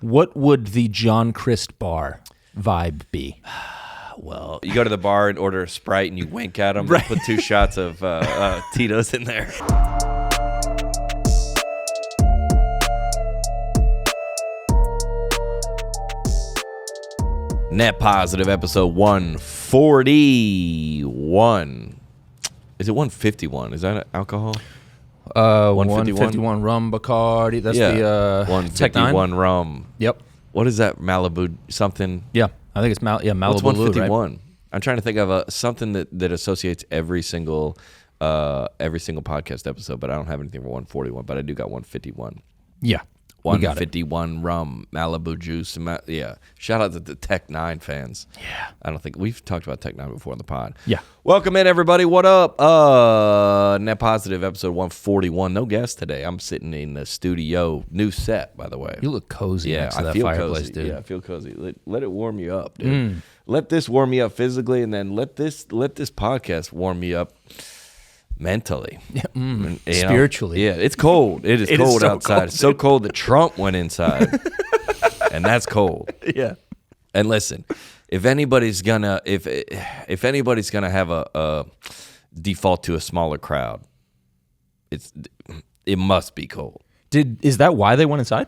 What would the John Crist bar vibe be? Well, you go to the bar and order a Sprite and you wink at them. Right. Put 2 shots of Tito's in there. Net Positive, episode 141. Is it 151? Is that alcohol? 151 rum Bacardi. That's the 151 rum. Yep. What is that? Malibu something? Yeah, I think it's Malibu. What's 151? Right? I'm trying to think of something that associates every single podcast episode, but I don't have anything for 141. But I do got 151. Yeah. 151 rum, Malibu juice. Yeah. Shout out to the Tech 9 fans. Yeah. I don't think we've talked about Tech 9 before on the pod. Yeah. Welcome in, everybody. What up? Net Positive, episode 141. No guest today. I'm sitting in the studio. New set, by the way. You look cozy next to that fireplace, cozy. dude. Yeah, I feel cozy. Let it warm you up, dude. Let this warm me up physically, and then let this podcast warm me up mentally. Yeah, spiritually. Yeah, it's cold. It is cold so outside. Cold, it's so cold that Trump went inside. And that's cold. Yeah. And listen, if anybody's gonna have a default to a smaller crowd, it must be cold. Is that why they went inside?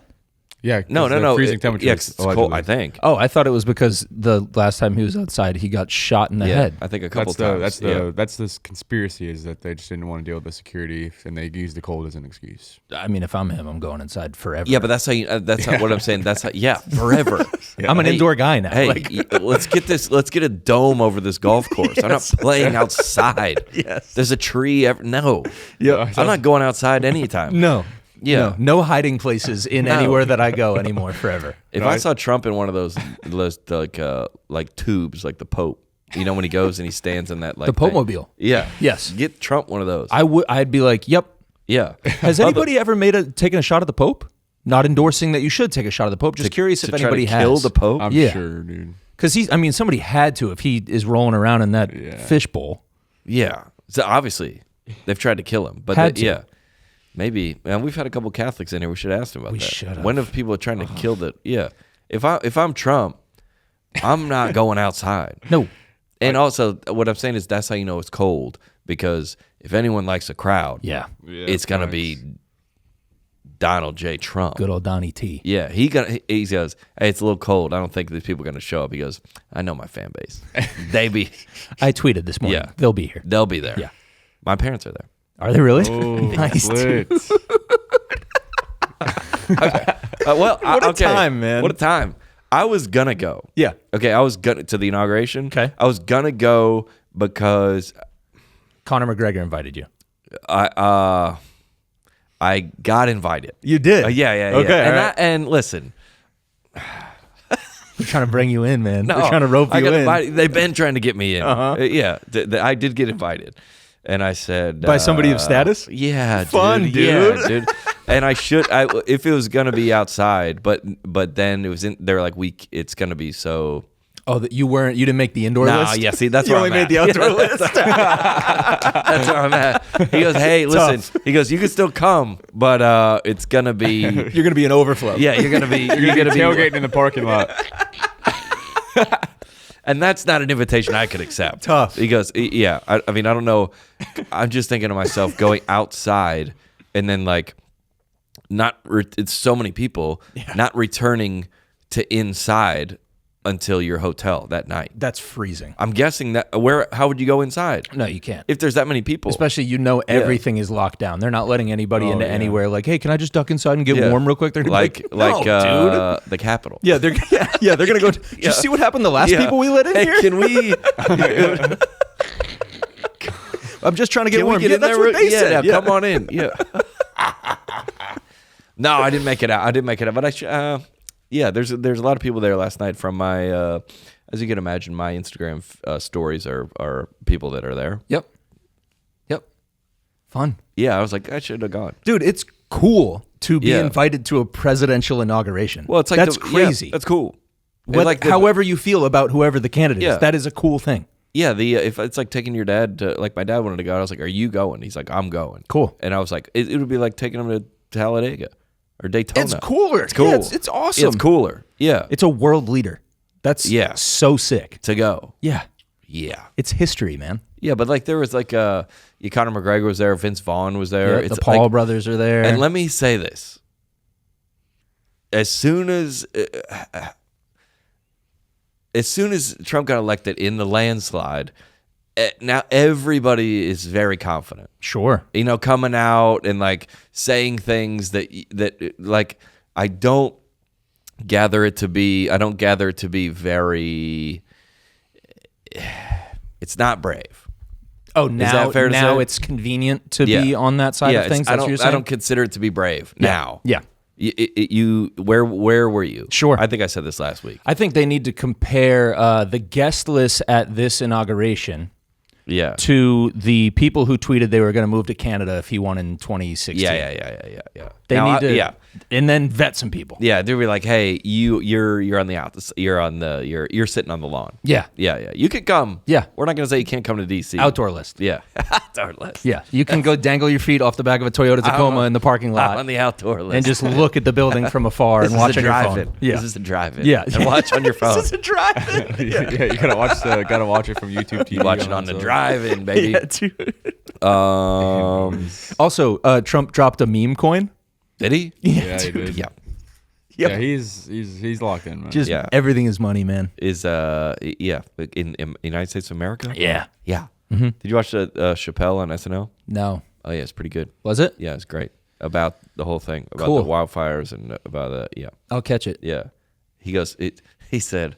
Yeah. No. Freezing temperatures. Yeah, it's cold, I think. Oh, I thought it was because the last time he was outside, he got shot in the head. I think a couple times. That's this conspiracy is that they just didn't want to deal with the security and they used the cold as an excuse. I mean, if I'm him, I'm going inside forever. Yeah, but that's how what I'm saying. That's how, forever. I'm an indoor guy now. Hey, let's get a dome over this golf course. Yes. I'm not playing outside. Yes. There's a tree. No. Yeah. I'm not going outside anytime. No. Yeah. No hiding places in anywhere that I go anymore forever. If I saw Trump in one of those like tubes, like the Pope, you know, when he goes and he stands in that like the Pope mobile. Yeah. Yes. Get Trump one of those. I'd be like, yep. Yeah. Has anybody ever taken a shot at the Pope? Not endorsing that you should take a shot at the Pope. Just curious if anybody has. Kill the Pope? I'm sure, dude. Because somebody had to if he is rolling around in that fishbowl. Yeah. So obviously they've tried to kill him, but yeah. Maybe, and we've had a couple Catholics in here. We should ask them about that. Should have. When have people trying to kill the? Yeah, if I'm Trump, I'm not going outside. No, and also what I'm saying is that's how you know it's cold, because if anyone likes a crowd, it's gonna be Donald J. Trump. Good old Donnie T. Yeah, he goes, hey, it's a little cold. I don't think these people are gonna show up. He goes, I know my fan base. I tweeted this morning. Yeah, they'll be here. They'll be there. Yeah, my parents are there. Are they really? Oh, nice. Okay. What a time, man. What a time. I was gonna go. Yeah. Okay, I was gonna to the inauguration. Okay. I was gonna go because Conor McGregor invited you. I got invited. You did? Yeah. Okay. And listen. They're trying to bring you in, man. No, they're trying to rope you in. Invited. They've been trying to get me in. Uh-huh. I did get invited. And I said, by somebody of status? Yeah, fun, dude. Yeah, dude. And if it was gonna be outside, but then it was in. They were like, it's gonna be so. Oh, that you didn't make the indoor list? Yeah, see, that's you where only I'm made at. the outdoor list. That's where I'm at. He goes, hey, listen. He goes, you can still come, but it's gonna be. You're gonna be an overflow. Yeah, you're gonna be tailgating in the parking lot. And that's not an invitation I could accept. Tough. He goes, yeah. I mean, I don't know. I'm just thinking to myself, going outside and then like, it's so many people, not returning to inside until your hotel that night. That's freezing. I'm guessing how would you go inside? No, you can't. If there's that many people. Especially, everything is locked down. They're not letting anybody into anywhere. Like, hey, can I just duck inside and get warm real quick? They're gonna like dude. The Capitol. Yeah, they're gonna go. Did you see what happened the last people we let in here? Can we? I'm just trying to get warm. That's what they said. Come on in. Yeah. No, I didn't make it out. But I there's a lot of people there last night from my, as you can imagine, my Instagram stories are people that are there. Yep. Fun. Yeah, I was like, I should have gone. Dude, it's cool to be invited to a presidential inauguration. Well, it's like that's crazy. Yeah, that's cool. However you feel about whoever the candidate is, that is a cool thing. Yeah, if it's like taking your dad to, like my dad wanted to go, I was like, are you going? He's like, I'm going. Cool. And I was like, it would be like taking him to Talladega or Daytona. It's cooler. It's cool. Yeah, it's awesome. It's cooler. Yeah. It's a world leader. That's so sick. To go. Yeah. Yeah. It's history, man. Yeah, but like there was like Conor McGregor was there, Vince Vaughn was there. Yeah, the Paul brothers are there. And let me say this. As soon as Trump got elected in the landslide, now everybody is very confident. Sure. Coming out and like saying things that like I don't gather it to be very it's not brave. Oh, now fair to say? it's convenient to be on that side of things. That's what you're saying? I don't consider it to be brave now. Yeah. Where were you? Sure. I think I said this last week. I think they need to compare the guest list at this inauguration to the people who tweeted they were going to move to Canada if he won in 2016. Yeah. They need to and then vet some people. Yeah, they'd be like, "Hey, you're on the out. You're sitting on the lawn." Yeah. You could come. Yeah. We're not going to say you can't come to DC. Outdoor list. Yeah. Outdoor list. Yeah. You can go dangle your feet off the back of a Toyota Tacoma in the parking lot. On the outdoor list. And just look at the building from afar and watch on your phone. Yeah. This is a drive-in. Yeah. And watch on your phone. This is a drive-in. Yeah, you gotta watch it from YouTube TV. You watch it on the drive-in, baby. Yeah, dude. Also, Trump dropped a meme coin. Did he? Yeah, he did. Yeah. Yeah, he's locked in, man. Just everything is money, man. Is in United States of America? Yeah. Yeah. Mm-hmm. Did you watch Chappelle on SNL? No. Oh yeah, it's pretty good. Was it? Yeah, it's great. About the whole thing, about Cool. the wildfires and about I'll catch it. Yeah. He goes. He said.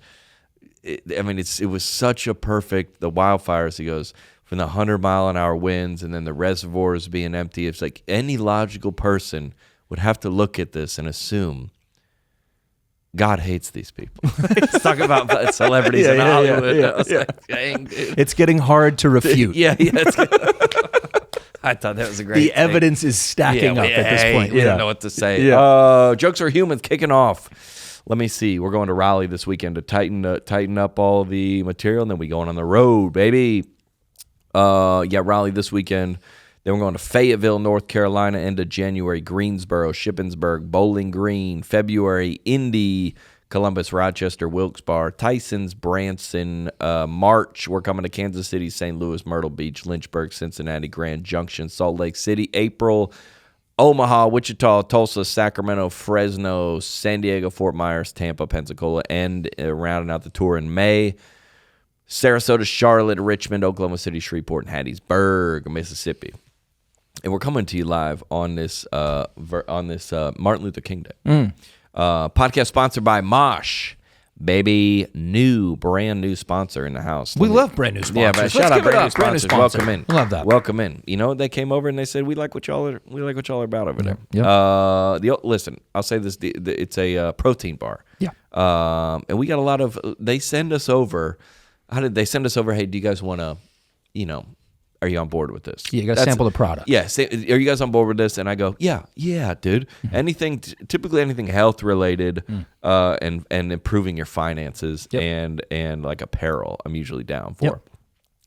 It was such a perfect the wildfires. He goes from the 100-mile-an-hour winds and then the reservoirs being empty. It's like any logical person would have to look at this and assume God hates these people. Let's talk about celebrities in Hollywood. Yeah. I was like, dang, dude. It's getting hard to refute. Yeah. I thought that was a great The thing. evidence is stacking up at this point. We don't know what to say. Yeah. Jokes are humans kicking off. Let me see. We're going to Raleigh this weekend to tighten up all the material, and then we going on the road, baby. Raleigh this weekend. Then we're going to Fayetteville, North Carolina, end of January. Greensboro, Shippensburg, Bowling Green, February, Indy, Columbus, Rochester, Wilkes-Barre, Tysons, Branson. March, we're coming to Kansas City, St. Louis, Myrtle Beach, Lynchburg, Cincinnati, Grand Junction, Salt Lake City. April, Omaha, Wichita, Tulsa, Sacramento, Fresno, San Diego, Fort Myers, Tampa, Pensacola, and rounding out the tour in May. Sarasota, Charlotte, Richmond, Oklahoma City, Shreveport, and Hattiesburg, Mississippi. And we're coming to you live on this Martin Luther King Day. Podcast sponsored by Mosh, baby, brand new sponsor in the house. We love brand new sponsors. Yeah, but shout out brand new sponsors. Welcome in. Love that. Welcome in. They came over and they said we like what y'all are about over there. Yep. Listen, I'll say this: it's a protein bar. Yeah. And we got a lot of. They send us over. How did they send us over? Hey, do you guys want to, are you on board with this? Yeah, you got to sample the product. Yeah, are you guys on board with this? And I go, yeah, dude. Typically anything health related, and improving your finances, and like apparel, I'm usually down for. Yep.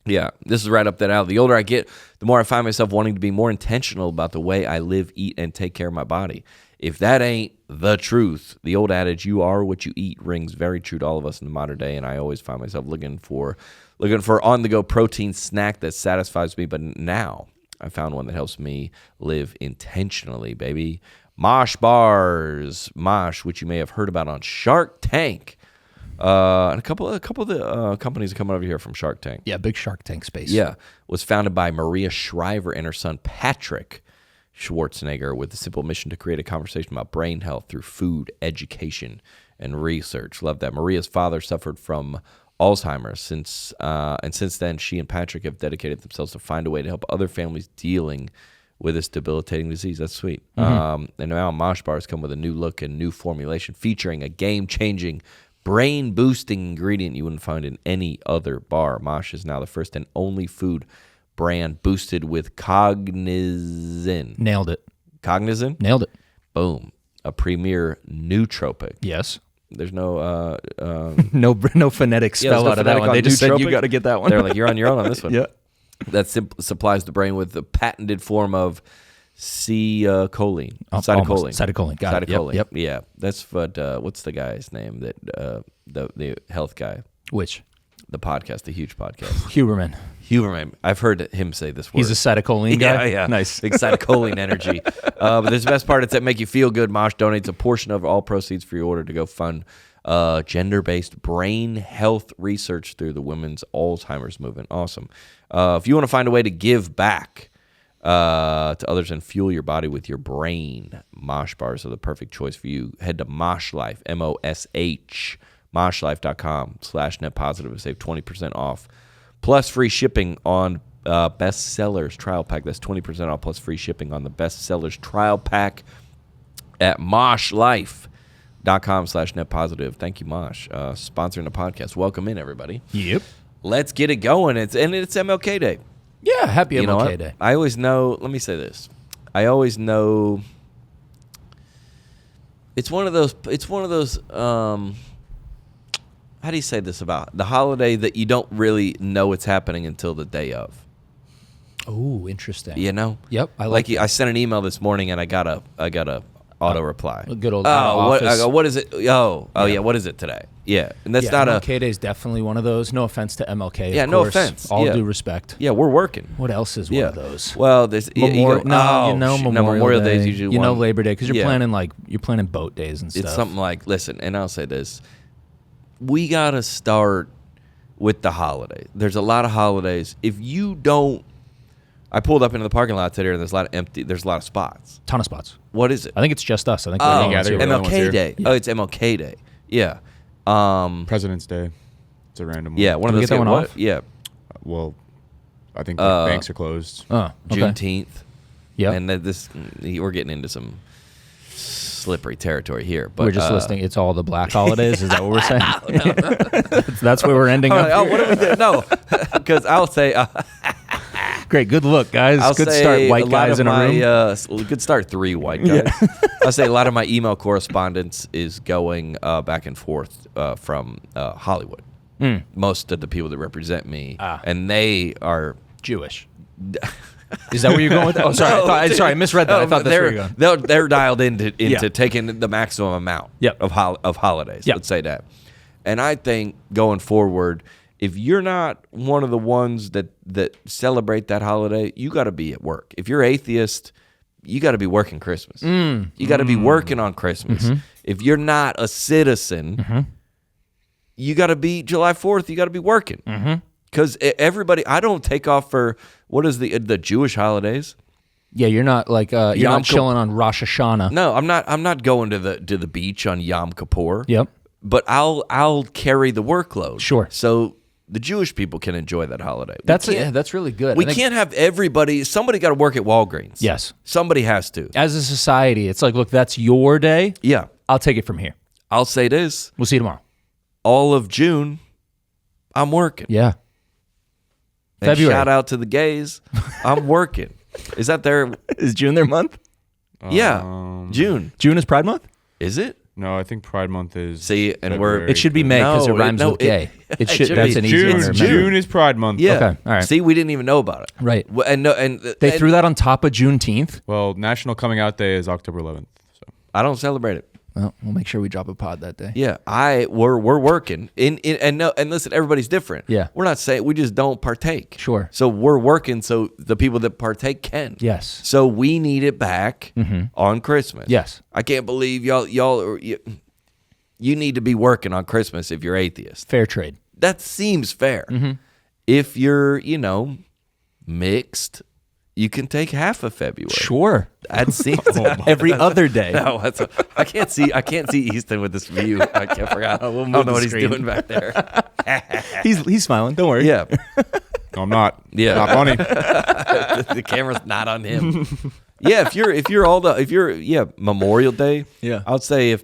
Yeah, this is right up that alley. The older I get, the more I find myself wanting to be more intentional about the way I live, eat, and take care of my body. If that ain't the truth, the old adage, you are what you eat, rings very true to all of us in the modern day, and I always find myself looking for on-the-go protein snack that satisfies me, but now I found one that helps me live intentionally, baby. Mosh bars. Mosh, which you may have heard about on Shark Tank. And a couple of the companies are coming over here from Shark Tank. Yeah, big Shark Tank space. Yeah, was founded by Maria Shriver and her son Patrick Schwarzenegger with the simple mission to create a conversation about brain health through food, education, and research. Love that. Maria's father suffered from Alzheimer's, and since then, she and Patrick have dedicated themselves to find a way to help other families dealing with this debilitating disease. That's sweet. And now Mosh bars come with a new look and new formulation featuring a game-changing, brain-boosting ingredient you wouldn't find in any other bar. Mosh is now the first and only food brand boosted with Cognizin. Nailed it. Cognizin? Nailed it. Boom. A premier nootropic. Yes. There's no no phonetic spell out of that one. They just said you got to get that one. They're like, you're on your own on this one. Yeah. That supplies the brain with the patented form of choline. Cytocholine. Got it. Yep. Yeah. That's what. What's the guy's name? That the health guy. Which? The podcast, the huge podcast. Huberman. I've heard him say this word. He's a cytocholine guy? Yeah. Nice. Big cytocholine energy. But there's the best part. It's that make you feel good. Mosh donates a portion of all proceeds for your order to go fund gender-based brain health research through the women's Alzheimer's movement. Awesome. If you want to find a way to give back to others and fuel your body with your brain, Mosh bars are the perfect choice for you. Head to Mosh Life, MOSH, moshlife.com/netpositive and save 20% off. Plus free shipping on Best Sellers Trial Pack. That's 20% off plus free shipping on the Best Sellers Trial Pack at moshlife.com/netpositive. Thank you, Mosh, sponsoring the podcast. Welcome in, everybody. Yep. Let's get it going. It's MLK Day. Yeah, happy MLK Day. I always know, let me say this. I always know it's one of those how do you say this about the holiday that you don't really know it's happening until the day of? Oh, interesting. You know? Yep. I like I sent an email this morning and I got a auto reply. A good old office. What is it? Yeah, what is it today? Yeah. And that's not MLK Day is definitely one of those. No offense to MLK. Yeah, of no course. offense. All Yeah. due respect. Yeah, we're working. What else is one of those? Well, there's Memorial Day is usually one. Labor Day because you're planning boat days and stuff. It's something like, listen, and I'll say this. We got to start with the holiday. There's a lot of holidays. If you don't, I pulled up into the parking lot today and there's a lot of spots. Ton of spots. What is it? I think it's just us. I think MLK Day. Yeah. Oh, it's MLK Day. Yeah. President's Day. It's a random one. Yeah, one of Can we those. get that one off? Yeah. Well, I think the banks are closed. Oh, okay. Juneteenth. Yeah. And we're getting into some slippery territory here. But we're just listing. It's all the black holidays. Is that what we're saying? That's where we're ending up. Oh, what do we do? No, because I'll say. Great, good look, guys. Good start, white guys in a room. Good start, 3 white guys. Yeah. I'll say a lot of my email correspondence is going back and forth from Hollywood. Most of the people that represent me, and they are Jewish. Is that where you're going with that? Oh, sorry. Sorry, I misread that. I thought that's where you're going. They're dialed into taking the maximum amount of holidays. Yep. Let's say that. And I think going forward, if you're not one of the ones that celebrate that holiday, you got to be at work. If you're atheist, you got to be working Christmas. You got to be working on Christmas. Mm-hmm. If you're not a citizen, you got to be July 4th. You got to be working. Because everybody, I don't take off for what is the Jewish holidays. Yeah, you're not like you're not chilling on Rosh Hashanah. No, I'm not going to the beach on Yom Kippur. Yep. But I'll carry the workload. Sure. So the Jewish people can enjoy that holiday. That's really good. We can't have everybody. Somebody got to work at Walgreens. Yes. Somebody has to. As a society, it's like, look, that's your day. Yeah. I'll take it from here. I'll say this. We'll see you tomorrow. All of June, I'm working. Yeah. And February. Shout out to the gays. I'm working. Is that Is June their month? Yeah. June. June is Pride Month? Is it? No, I think Pride Month is. See, and February. It should be May because it rhymes with gay. It should. That's an easy one to remember. June is Pride Month. Yeah. Okay. All right. See, we didn't even know about it. Right. And they threw that on top of Juneteenth. Well, National Coming Out Day is October 11th. So I don't celebrate it. Well, we'll make sure we drop a pod that day. Yeah, we're working and listen, everybody's different. Yeah, we're not saying we just don't partake. Sure. So we're working so the people that partake can. Yes. So we need it back on Christmas. Yes. I can't believe y'all you need to be working on Christmas if you're atheist. Fair trade. That seems fair. If you're mixed, you can take half of February. Sure. That seems every other day. No, I can't see Easton with this view. I can't forget. I don't know what he's doing back there. He's smiling. Don't worry. Yeah. No, I'm not. Yeah. Not funny. The camera's not on him. Yeah, if you're Memorial Day. Yeah. I would say if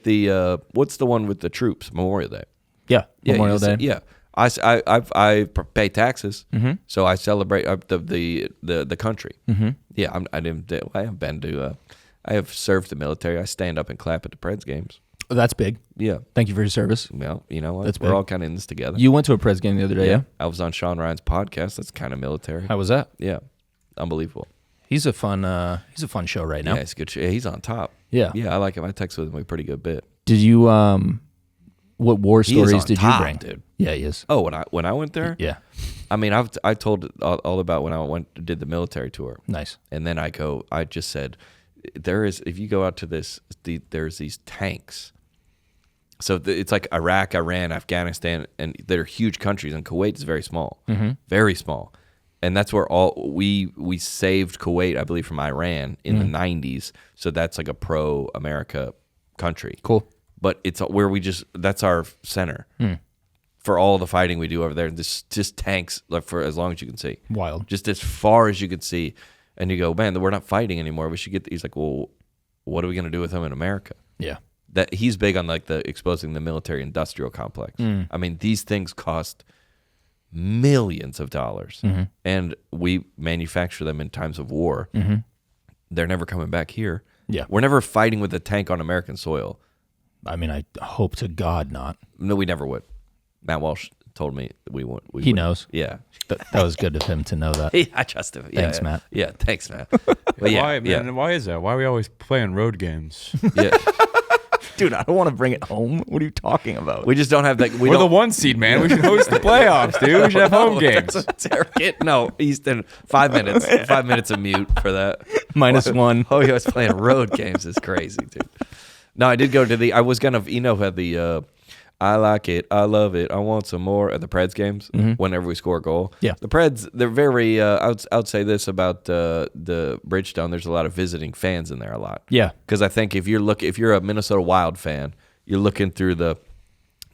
what's the one with the troops? Memorial Day. Yeah. Memorial Day. Yeah. I pay taxes, so I celebrate the country. Yeah, I have been to. I have served the military. I stand up and clap at the Preds games. Oh, that's big. Yeah. Thank you for your service. Well, you know what? That's We're big. all kind of in this together. You went to a Preds game the other day, yeah? I was on Sean Ryan's podcast. That's kind of military. How was that? Yeah, unbelievable. He's a fun show right now. Yeah, it's a good show. He's on top. Yeah. Yeah, I like him. I text with him a pretty good bit. Did you what war stories did top, you bring? Dude. Yeah, he is. Oh, when I went there? Yeah. I mean, I told all about when I did the military tour. Nice. And then I just said, if you go out to there's these tanks. So it's like Iraq, Iran, Afghanistan, and they're huge countries, and Kuwait is very small, very small. And that's where we saved Kuwait, I believe, from Iran in the 90s. So that's like a pro-America country. Cool. But it's where that's our center for all the fighting we do over there. Just tanks like for as long as you can see. Wild. Just as far as you can see. And you go, man, we're not fighting anymore. We should he's like, well, what are we going to do with them in America? Yeah. That he's big on like the exposing the military industrial complex. I mean, these things cost millions of dollars, and we manufacture them in times of war. They're never coming back here. Yeah, we're never fighting with a tank on American soil. I mean, I hope to God not. No, we never would. Matt Walsh told me we won't. He knows. Yeah, that was good of him to know that. I trust him. Thanks, Matt. Yeah, thanks, Matt. But why, man? And why is that? Why are we always playing road games? Yeah. Dude, I don't want to bring it home. What are you talking about? We just don't have that. We're the 1 seed, man. We should host the playoffs, dude. We should have home games. That's arrogant. No, Easton, 5 minutes. 5 minutes of mute for that. -1. Oh, he was playing road games. Is crazy, dude. No, I did go to I was going to, had the, I like it, I love it, I want some more at the Preds games whenever we score a goal. Yeah. The Preds, they're very, I would say this about the Bridgestone, there's a lot of visiting fans in there a lot. Yeah. Because I think if you're a Minnesota Wild fan, you're looking through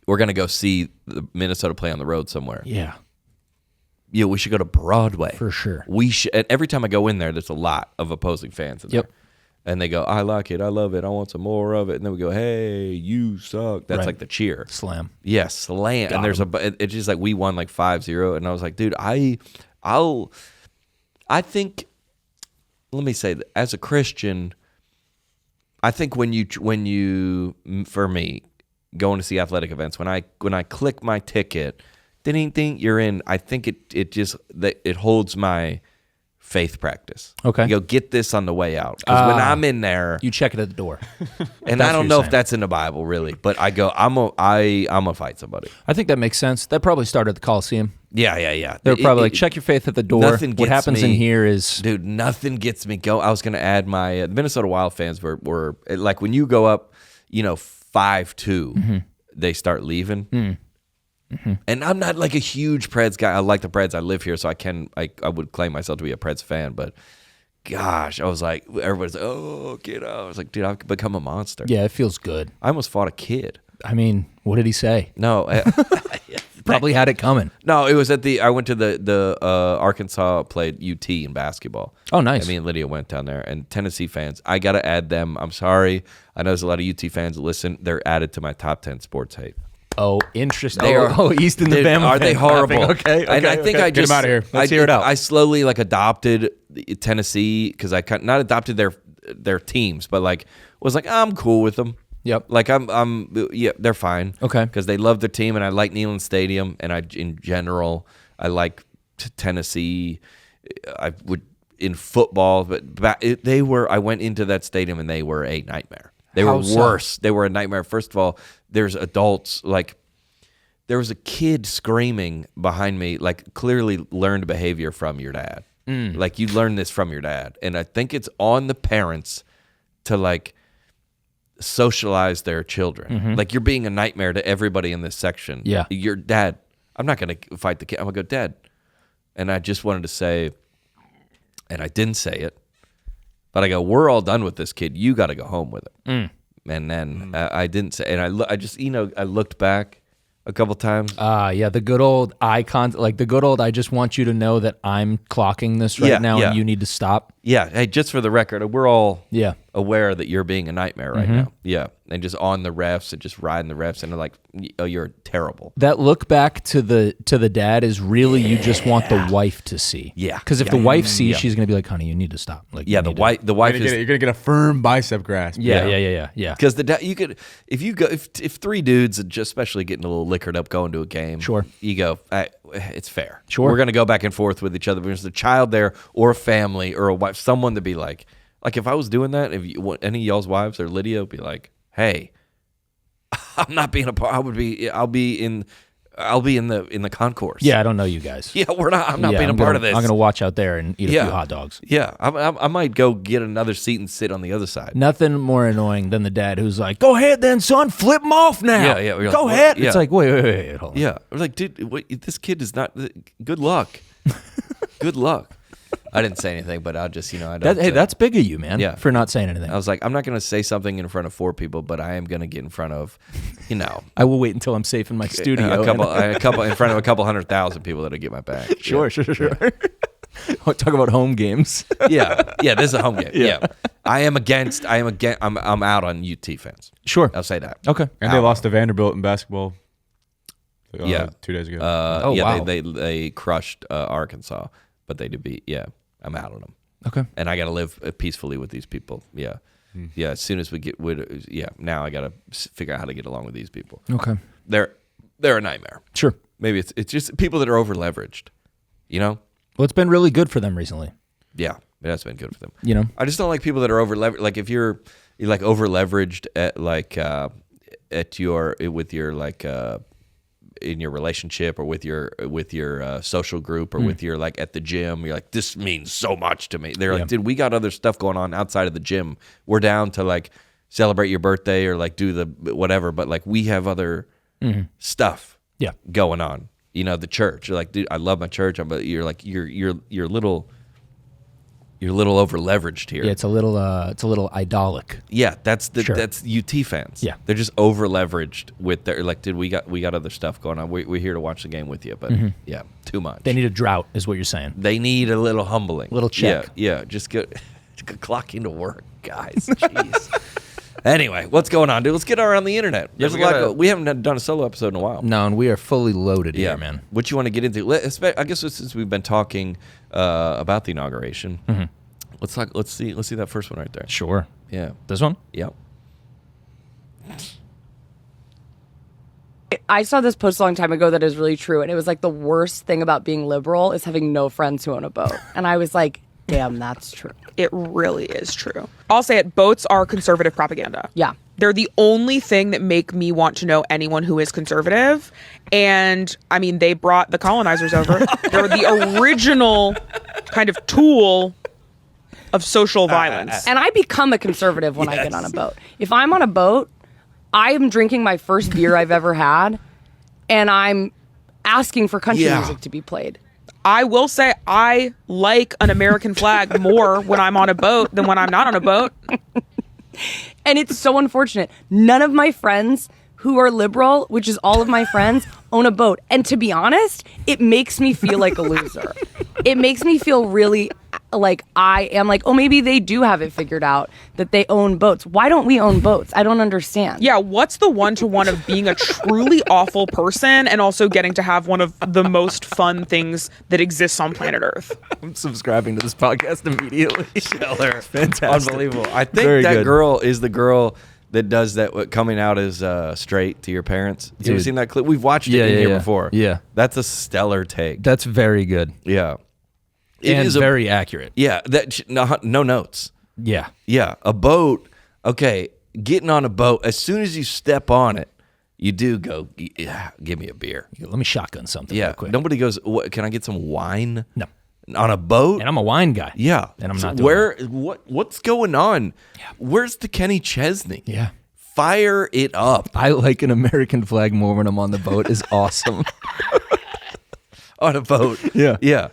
we're going to go see the Minnesota play on the road somewhere. Yeah. Yeah, we should go to Broadway. For sure. We should, and every time I go in there, there's a lot of opposing fans in there. And they go, I like it, I love it, I want some more of it. And then we go, hey, you suck. That's like the cheer. Slam. Yeah, slam. And there's it's just like we won like 5-0. And I was like, dude, I think, let me say that as a Christian, I think when you for me, going to see athletic events, when I click my ticket, ding ding, you're in. I think it holds my faith practice. Okay. You go, get this on the way out. Because when I'm in there, you check it at the door. And I don't know if that's in the Bible really, but I go, I'm gonna fight somebody. I think that makes sense. That probably started at the Coliseum. Yeah. They're probably like, check your faith at the door. What happens in here is... Dude, nothing gets me going. I was going to add my... the Minnesota Wild fans were like, when you go up, 5-2, they start leaving. And I'm not like a huge Preds guy. I like the Preds. I live here, so I would claim myself to be a Preds fan, but gosh, I was like, everybody's like, oh, get out. I was like, dude, I've become a monster. Yeah, it feels good. I almost fought a kid. I mean, what did he say? No. Probably had it coming. No, it was I went to the Arkansas played UT in basketball. Oh, nice. And me and Lydia went down there. And Tennessee fans, I got to add them. I'm sorry. I know there's a lot of UT fans that listen. They're added to my top 10 sports hate. Oh, interesting. They are. Oh, East in the Bama. Are they horrible? Okay. And I think I just get them out of here. Let's hear it out. I slowly adopted Tennessee because I not adopted their teams, but was like, I'm cool with them. Yep. Like they're fine. Okay. Because they love their team, and I like Neyland Stadium, and in general I like Tennessee. I would in football, but I went into that stadium and they were a nightmare. They were worse. They were a nightmare. First of all, there's adults there was a kid screaming behind me, clearly learned behavior from your dad. Like you learned this from your dad, and I think it's on the parents to socialize their children. Like you're being a nightmare to everybody in this section. Yeah. Your dad, I'm not going to fight the kid. I'm going to go, Dad. And I just wanted to say, and I didn't say it, but I go, we're all done with this kid. You got to go home with it. And then I didn't say, and I just, I looked back a couple times. Yeah, the good old icons, the good old, I just want you to know that I'm clocking this right now and you need to stop. Yeah, hey, just for the record, we're all aware that you're being a nightmare right now. Yeah, and just on the refs and just riding the refs, and they're like, oh, you're terrible. That look back to the dad is really you just want the wife to see. Yeah, because if the wife sees, she's gonna be like, honey, you need to stop. The wife you're gonna get a firm bicep grasp. Yeah. Because the dad, you could if three dudes, just especially getting a little liquored up, going to a game. Sure, you go, it's fair. Sure. We're going to go back and forth with each other. There's a child there or a family or a wife, someone to be like if I was doing that, if any of y'all's wives or Lydia would be like, hey, I'm not being a part. I'll be in the concourse. Yeah, I don't know you guys. Yeah, I'm not being a part of this. I'm going to watch out there and eat a few hot dogs. Yeah, I might go get another seat and sit on the other side. Nothing more annoying than the dad who's like, go ahead then, son, flip them off now. Yeah. Go ahead. It's like, wait, hold on. Yeah, I was like, dude, this kid is not. Good luck. Good luck. I didn't say anything, but I'll just, I don't. Hey, that's big of you, man. Yeah. For not saying anything. I was like, I'm not going to say something in front of 4 people, but I am going to get in front of, I will wait until I'm safe in my studio. a couple in front of a couple 100,000 people that'll get my back. Sure. I'll talk about home games. Yeah. This is a home game. Yeah. I'm out on UT fans. Sure. I'll say that. Okay. And they lost to Vanderbilt in basketball. 2 days ago. Wow. They crushed Arkansas, but they did beat. Yeah, I'm out on them. Okay. And I got to live peacefully with these people. Yeah. Yeah, as soon as we get now I got to figure out how to get along with these people. Okay. They're a nightmare. Sure. Maybe it's just people that are over leveraged. Well, it's been really good for them recently. Yeah, it has been good for them. I just don't like people that are over leveraged. Like if you're like over leveraged in your relationship or with your social group or with your at the gym, you're like, this means so much to me. They're like, dude, we got other stuff going on outside of the gym. We're down to celebrate your birthday or do the whatever, but we have other stuff going on. The church. You're like, dude, I love my church, but you're like you're a little over leveraged here. Yeah, it's a little idolic. Yeah, that's UT fans. Yeah, they're just over leveraged with their dude. We got other stuff going on. We're here to watch the game with you, but yeah, too much. They need a drought, is what you're saying. They need a little humbling, little check. Yeah, just go clock into work, guys. Jeez. Anyway, what's going on, dude? Let's get around the internet. There's a lot. We haven't done a solo episode in a while. No, and we are fully loaded here, man. What you want to get into? I guess since we've been talking about the inauguration, let's talk. Let's see that first one right there. Sure. Yeah. This one? Yep. I saw this post a long time ago that is really true, and it was the worst thing about being liberal is having no friends who own a boat. And I was like, damn, that's true. It really is true. I'll say it, boats are conservative propaganda. Yeah. They're the only thing that make me want to know anyone who is conservative. And, I mean, they brought the colonizers over. They're the original kind of tool of social violence. And I become a conservative when I get on a boat. If I'm on a boat, I am drinking my first beer I've ever had, and I'm asking for country music to be played. I will say I like an American flag more when I'm on a boat than when I'm not on a boat. And it's so unfortunate. None of my friends who are liberal, which is all of my friends, own a boat. And to be honest, it makes me feel like a loser. It makes me feel really like I am oh, maybe they do have it figured out that they own boats. Why don't we own boats? I don't understand. Yeah, what's the one-to-one of being a truly awful person and also getting to have one of the most fun things that exists on planet Earth? I'm subscribing to this podcast immediately. Stellar. Fantastic. Unbelievable. I think Very that good. girl is the girl that does that coming out as straight to your parents. You ever seen that clip? We've watched it in here before. Yeah. That's a stellar take. That's very good. Yeah. And very accurate. Yeah. No notes. Yeah. Yeah. A boat. Okay. Getting on a boat, as soon as you step on it, you do go, yeah, give me a beer. Let me shotgun something Yeah. real quick. Nobody goes, can I get some wine? No. On a boat? And I'm a wine guy. Yeah. And I'm So not doing what's going on? Yeah. Where's the Kenny Chesney? Yeah. Fire it up. I like an American flag more when I'm on the boat. Is awesome. On a boat. Yeah. Yeah.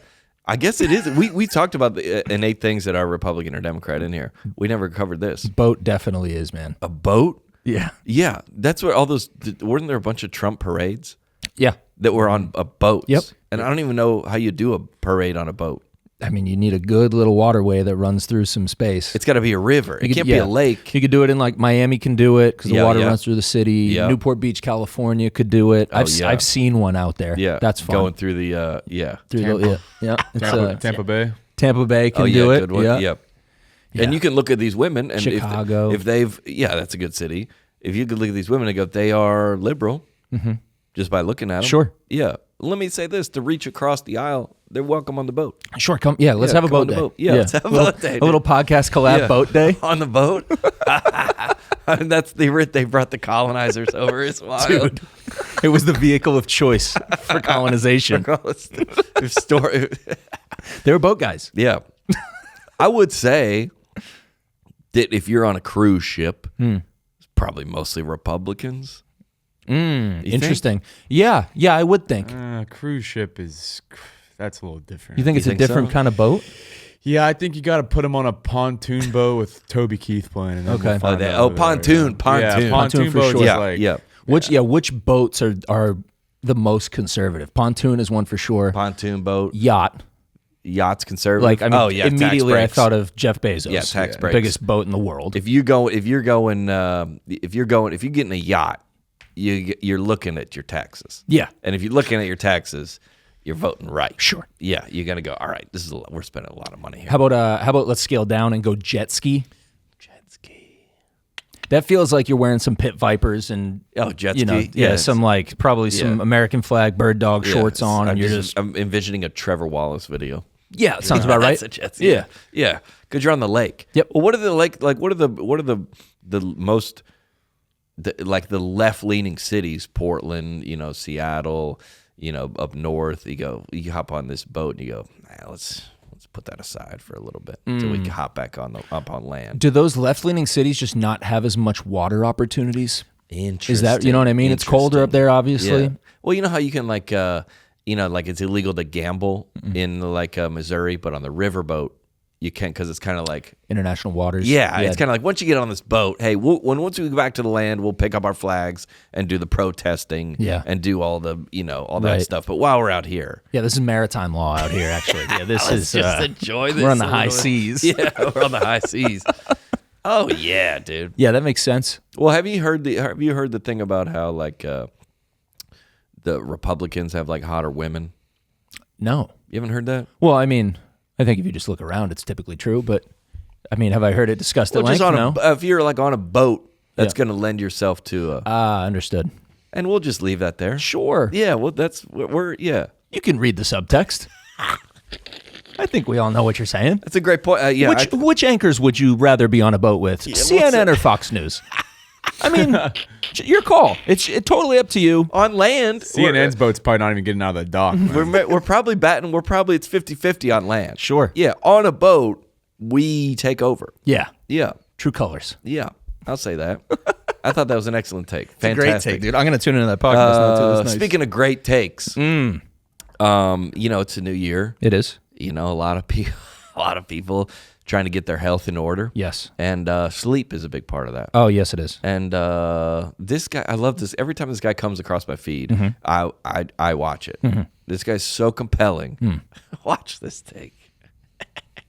I guess it is. We talked about the innate things that are Republican or Democrat in here. We never covered this. Boat definitely is, man. A boat? Yeah. Yeah. That's what all those, weren't there a bunch of Trump parades Yeah. that were on boats? Yep. And I don't even know how you do a parade on a boat. I mean, you need a good little waterway that runs through some space. It's got to be a river. It can't be a lake. You could do it in Miami can do it because the water runs through the city. Yeah. Newport Beach, California could do it. I've seen one out there. Yeah. That's fun. Going through the, Tampa. It's, Tampa Bay. Tampa Bay can do it. Good one. Yeah. Yep. And you can look at these women and Chicago. if they've, that's a good city. If you could look at these women and go, they are liberal just by looking at them. Sure. Yeah. let me say this: to reach across the aisle, they're welcome on the boat. Sure, come. Yeah, let's have a boat day. Yeah, let's have a boat day. A little podcast collab boat day on the boat. That's they brought the colonizers over. It's wild. Dude, it was the vehicle of choice for colonization. They were boat guys. Yeah, I would say that if you're on a cruise ship, it's probably mostly Republicans. Interesting. Yeah, I would think. Cruise ship that's a little different. You think it's a different kind of boat? Yeah, I think you got to put them on a pontoon boat with Toby Keith playing. And then Okay. we'll find out over pontoon. there. Yeah, pontoon for boats sure. is Yeah. Which boats are the most conservative? Pontoon is one for sure. Pontoon boat. Yacht's conservative. Like, I mean, immediately I thought of Jeff Bezos. Yeah, tax breaks. Biggest boat in the world. If you're getting a yacht, you're looking at your taxes. Yeah. And if you're looking at your taxes, you're voting right. Sure. Yeah, you're gonna go. All right, we're spending a lot of money here. How about let's scale down and go jet ski? That feels like you're wearing some Pit Vipers and jet ski. Some some American flag bird dog shorts on, and I'm envisioning a Trevor Wallace video. Yeah, sounds about right. That's a jet ski. Yeah, because you're on the lake. Yep. Well, what are the what are the most the left leaning cities? Portland, Seattle, up north. You hop on this boat and you go, let's put that aside for a little bit until we can hop back up on land. Do those left-leaning cities just not have as much water opportunities? Interesting. Is that, you know what I mean? It's colder up there, obviously. Yeah. Well, you know how you can like it's illegal to gamble in Missouri, but on the riverboat you can, because it's kind of like international waters. Yeah, it's kind of like once you get on this boat, hey, once we go back to the land, we'll pick up our flags and do the protesting, and do all the all that stuff. But while we're out here, this is maritime law out here. Actually, this is just enjoy this. We're on the high seas. Yeah, we're on the high seas. Oh yeah, dude. Yeah, that makes sense. Well, have you heard the thing about how the Republicans have hotter women? No, you haven't heard that. Well, I mean, I think if you just look around, it's typically true. But I mean, have I heard it discussed at length? No. If you're on a boat, that's going to lend yourself to understood. And we'll just leave that there. Sure. Yeah. Well, yeah. You can read the subtext. I think we all know what you're saying. That's a great point. Which anchors would you rather be on a boat with? CNN or Fox News? I mean, your call. It's totally up to you. On land, CNN's boat's probably not even getting out of the dock. We're probably batting. It's 50-50 on land. Sure. Yeah. On a boat, we take over. Yeah. Yeah. True colors. Yeah. I'll say that. I thought that was an excellent take. Fantastic, great take, dude. I'm going to tune into that podcast. Nice. Speaking of great takes, it's a new year. It is. A lot of people trying to get their health in order. Yes. And sleep is a big part of that. Oh, yes, it is. And this guy, I love this. Every time this guy comes across my feed, I watch it. This guy's so compelling. Watch this take.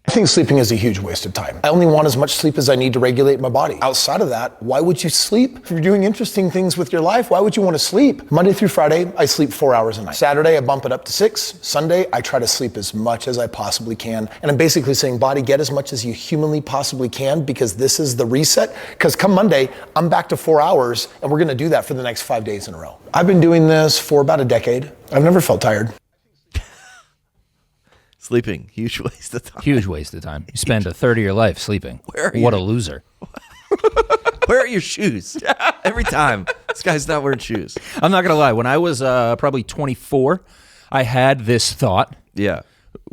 I think sleeping is a huge waste of time. I only want as much sleep as I need to regulate my body. Outside of that, why would you sleep? If you're doing interesting things with your life, why would you want to sleep? Monday through Friday, I sleep 4 hours a night. Saturday, I bump it up to 6. Sunday, I try to sleep as much as I possibly can. And I'm basically saying, body, get as much as you humanly possibly can, because this is the reset. Because come Monday, I'm back to 4 hours, and we're going to do that for the next 5 days in a row. I've been doing this for about a decade. I've never felt tired. Sleeping, huge waste of time. Huge waste of time. You spend a third of your life sleeping. What a loser. Where are your shoes? Every time. This guy's not wearing shoes. I'm not going to lie. When I was probably 24, I had this thought. Yeah.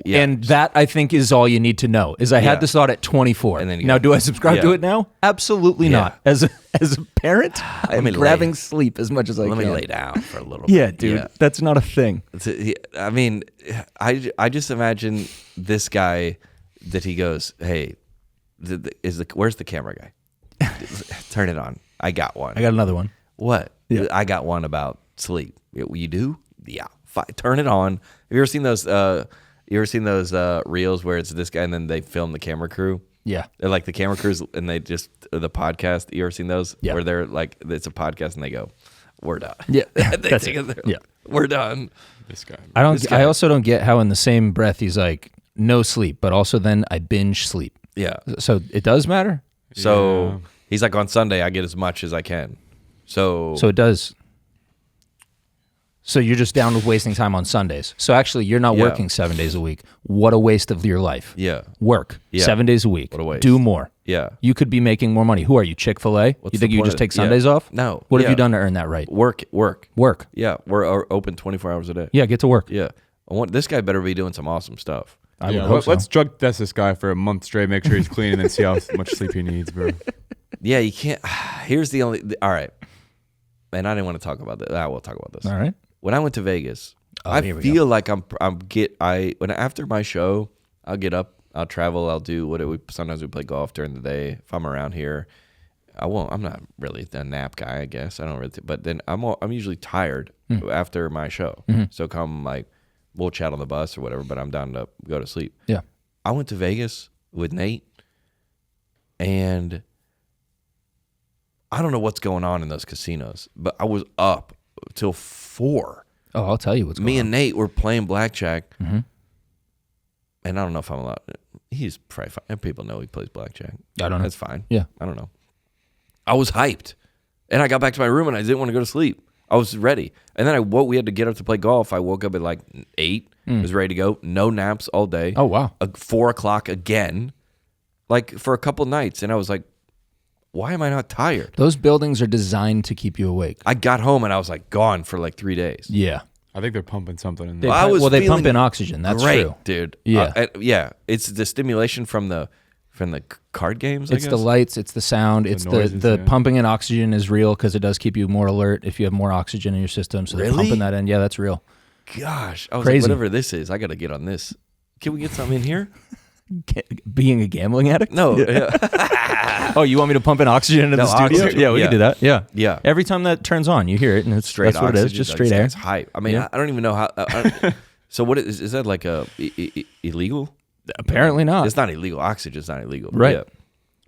And that, I think, is all you need to know, is I had this thought at 24. And then now, do I subscribe to it now? Absolutely not. As a parent, I'm grabbing sleep as much as I can. Let me lay down for a little bit. Yeah, dude. That's not a thing. I mean, I just imagine this guy that he goes, hey, where's the camera guy? Turn it on. I got one. I got another one. What? Yeah. I got one about sleep. You do? Yeah. Turn it on. Have you ever seen those... reels where it's this guy and then they film the camera crew? Yeah. They're like the camera crews and they just, the podcast, you ever seen those? Yeah. Where they're like, it's a podcast and they go, we're done. Yeah. That's it. Yeah. We're done. This guy. I also don't get how in the same breath he's like, no sleep, but also then I binge sleep. Yeah. So it does matter? So he's like, on Sunday, I get as much as I can. So it does. So you're just down with wasting time on Sundays. So actually, you're not working 7 days a week. What a waste of your life. Yeah. Work 7 days a week. What a waste. Do more. Yeah. You could be making more money. Who are you, Chick-fil-A? You think you just take Sundays off? No. What have you done to earn that right? Work. Yeah, we're open 24 hours a day. Yeah, get to work. Yeah. This guy better be doing some awesome stuff. I would hope so. Let's drug test this guy for a month straight, make sure he's clean, and then see how much sleep he needs, bro. Yeah, you can't. Here's the only. All right. And I didn't want to talk about that. I will talk about this. All right. When I went to Vegas, I feel like after my show, I'll get up, I'll travel, I'll do sometimes we play golf during the day. If I'm around here, I'm not really a nap guy, I guess. I don't really, but then I'm usually tired after my show. Mm-hmm. So we'll chat on the bus or whatever, but I'm down to go to sleep. Yeah. I went to Vegas with Nate, and I don't know what's going on in those casinos, but I was up till 4. Oh, I'll tell you what's going on. Me and Nate were playing blackjack, and I don't know if I'm allowed. He's probably fine. And people know he plays blackjack. I don't know. That's fine. Yeah. I don't know. I was hyped, and I got back to my room, and I didn't want to go to sleep. I was ready. And then we had to get up to play golf. I woke up at like 8, was ready to go. No naps all day. Oh, wow. 4 o'clock again, like for a couple nights. And I was like, why am I not tired? Those buildings are designed to keep you awake. I got home and I was like gone for like 3 days. Yeah. I think they're pumping something in there. They pump in oxygen. That's great, true. Dude. Yeah. Yeah. It's the stimulation from the card games, I It's guess. the lights, it's the sound, it's noises, the yeah. pumping in oxygen is real because it does keep you more alert if you have more oxygen in your system. So they're Really? pumping that in. Yeah, that's real. Gosh. I was Crazy. like, whatever this is, I got to get on this. Can we get something in here? Being a gambling addict? No. Yeah. Oh, you want me to pump in oxygen into No, the studio? oxygen. Yeah, we Yeah. can do that. Yeah. Yeah. Every time that turns on, you hear it, and it's Straight that's what oxygen. it is, just like, straight air. It's hype. I mean, Yeah. I don't even know how. So what is that like illegal? Apparently not. It's not illegal. Oxygen's not illegal. Right. Yeah.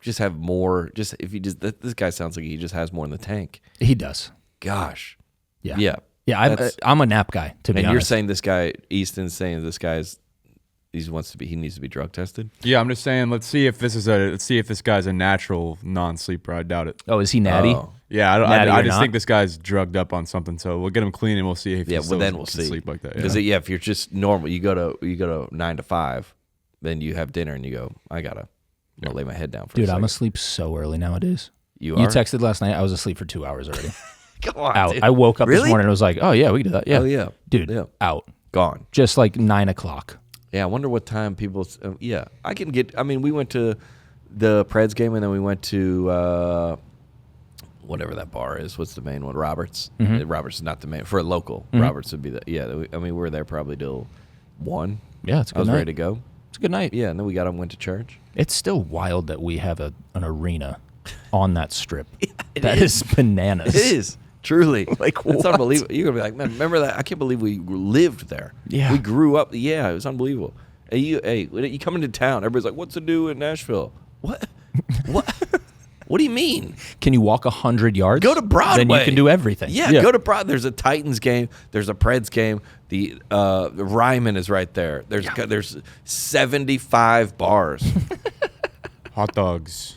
Just have more. Just if you just this guy sounds like he just has more in the tank. He does. Gosh. Yeah. Yeah. Yeah, I'm a nap guy, to be honest. And you're saying this guy, Easton's saying this guy's, he needs to be drug tested? Yeah, I'm just saying. Let's see if this guy's a natural non-sleeper. I doubt it. Oh, is he natty? Oh. Yeah, Natty I or just not? think this guy's drugged up on something. So we'll get him clean and we'll see if Yeah, he well, then can we'll see. sleep like that. Because Yeah. if you're just normal, you go to 9 to 5, then you have dinner and you go, I gotta lay my head down for a Dude, second. I'm asleep so early nowadays. You You are? texted last night. I was asleep for 2 hours already. Come on, Out. dude. I woke up this Really? morning and was like, oh, yeah, we can do that. Yeah. Oh, yeah. Dude, Yeah. out. Gone. Just like 9 o'clock. Yeah, I wonder what time people. Yeah, I can get. I mean, we went to the Preds game and then we went to whatever that bar is. What's the main one? Roberts. Roberts is not the main for a local. Roberts would be the. Yeah, I mean, we were there probably till 1. Yeah, it's a I good was night. ready to go. It's a good night. Yeah, and then we got up and went to church. It's still wild that we have an arena on that strip. That is bananas. It is. Truly. Like, it's what? unbelievable. You're going to be like, man, remember that? I can't believe we lived there. Yeah. We grew up. Yeah, it was unbelievable. Hey, you come into town. Everybody's like, what's to do in Nashville? What? What? What do you mean? Can you walk 100 yards? Go to Broadway. Then you can do everything. Yeah, go to Broadway. There's a Titans game. There's a Preds game. The Ryman is right there. There's 75 bars. Hot dogs.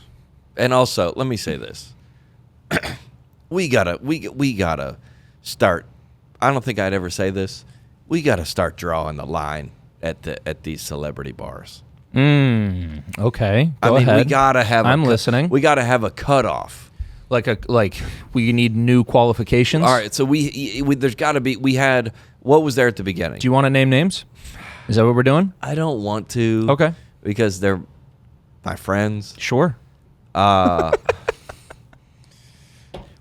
And also, let me say this. we gotta start. I don't think I'd ever say this. We gotta start drawing the line at these celebrity bars. Okay. Go I mean, ahead. we gotta have. I'm listening. We gotta have a cutoff. Like we need new qualifications. All right. So we there's got to be. We had what was there at the beginning. Do you want to name names? Is that what we're doing? I don't want to. Okay. Because they're my friends. Sure.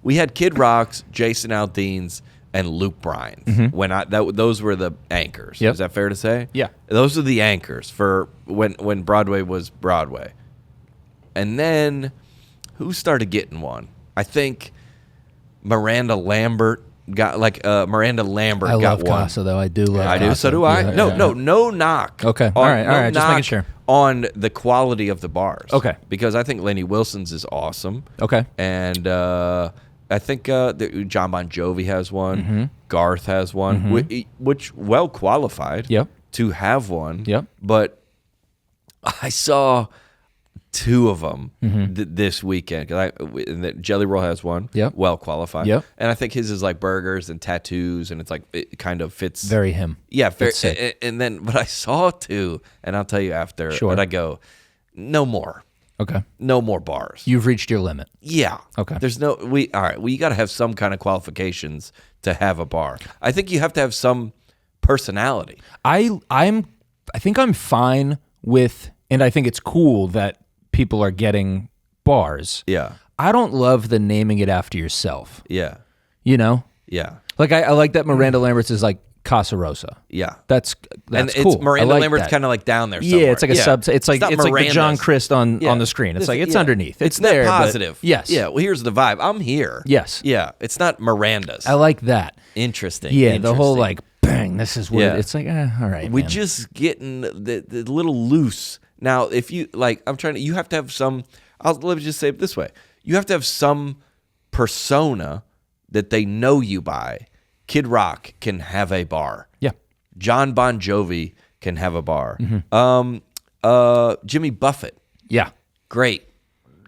We had Kid Rock's, Jason Aldean's, and Luke Bryan's. When those were the anchors. Yep. Is that fair to say? Yeah. Those are the anchors for when Broadway was Broadway. And then who started getting one? I think Miranda Lambert got Miranda Lambert I got love one. Casa though. I do love. I do. Casa. So do I. Yeah, No yeah. knock. Okay. All right. Just making sure. On the quality of the bars. Okay. Because I think Lenny Wilson's is awesome. Okay. And I think John Bon Jovi has one. Garth has one, which well qualified Yep. to have one. Yep. But I saw 2 of them this weekend. Jelly Roll has one. Yep. Well qualified. Yep. And I think his is like burgers and tattoos, and it's like it kind of fits. Very him. Yeah. And then, but I saw 2, and I'll tell you after. Sure. But I go, no more. Okay. No more bars. You've reached your limit. Yeah. Okay. There's no all right. Well, you got to have some kind of qualifications to have a bar. I think you have to have some personality. I think I'm fine with, and I think it's cool that people are getting bars. Yeah. I don't love the naming it after yourself. Yeah. You know? Yeah. Like I like that Miranda Lambert's is like Casa Rosa. Yeah. That's and cool. it's Miranda like Lambert's that. kind of like down there somewhere. Yeah, it's like a sub. It's like the Miranda's. John Crist on the screen. It's like it's underneath. It's not there. but- positive. Yes. Yeah. Well, here's the vibe. I'm here. Yes. Yeah. It's not Miranda's. I like that. Interesting. Yeah. The whole Interesting. like bang. This is what it's like. All right. We're man. just getting the little loose. Now, if you like, you have to have some. Let me just say it this way: you have to have some persona that they know you by. Kid Rock can have a bar. Yeah. John Bon Jovi can have a bar. Jimmy Buffett, Yeah. great,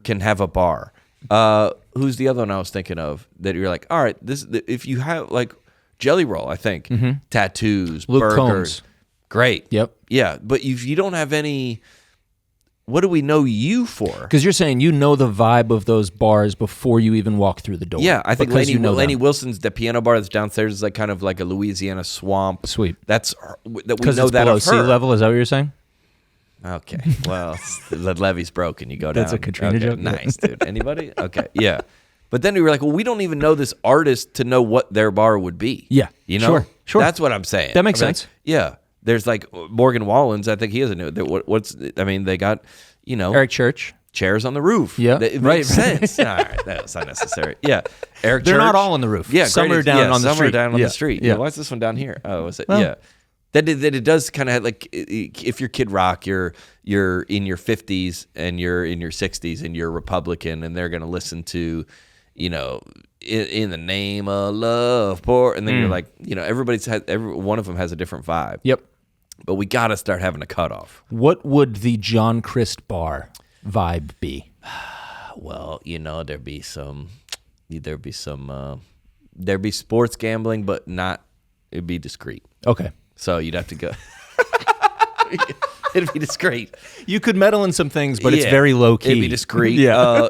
can have a bar. Who's the other one I was thinking of that you're like, all right, if you have like Jelly Roll, I think tattoos, Luke burgers, Combs. great. Yep. Yeah, but if you don't have any, what do we know you for? Because you're saying you know the vibe of those bars before you even walk through the door. Yeah, I think Because you know Laney them. Wilson's the piano bar that's downstairs is like kind of like a Louisiana swamp. Sweet. That we Because know it's that below of sea her. level. Is that what you're saying? Okay, well, the levee's broken. You go down. That's a Katrina Okay, joke? Nice, dude. Anybody? Okay, yeah. But then we were like, well, we don't even know this artist to know what their bar would be. Yeah, you know, sure. That's what I'm saying. That makes I mean, sense. Yeah, there's like Morgan Wallen's. I think he has a new. They got Eric Church. chairs on the roof. Yeah, it right. makes sense. All right, that's not necessary. Yeah, Eric. They're Church. not all on the roof. Yeah, some great. are down on the some street. are down on Yeah. the street. Yeah. Why is this one down here? Oh, is it? Well. Yeah. That it does kind of have like if you're Kid Rock, you're in your 50s and you're in your 60s and you're Republican and they're gonna listen to, in the name of love, poor, and then you're like, every one of them has a different vibe. Yep. But we got to start having a cutoff. What would the John Crist bar vibe be? Well, there'd be sports gambling, but not. It'd be discreet. Okay. So you'd have to go. It'd be discreet. You could meddle in some things, but it's Yeah. very low key. It'd be discreet. Yeah.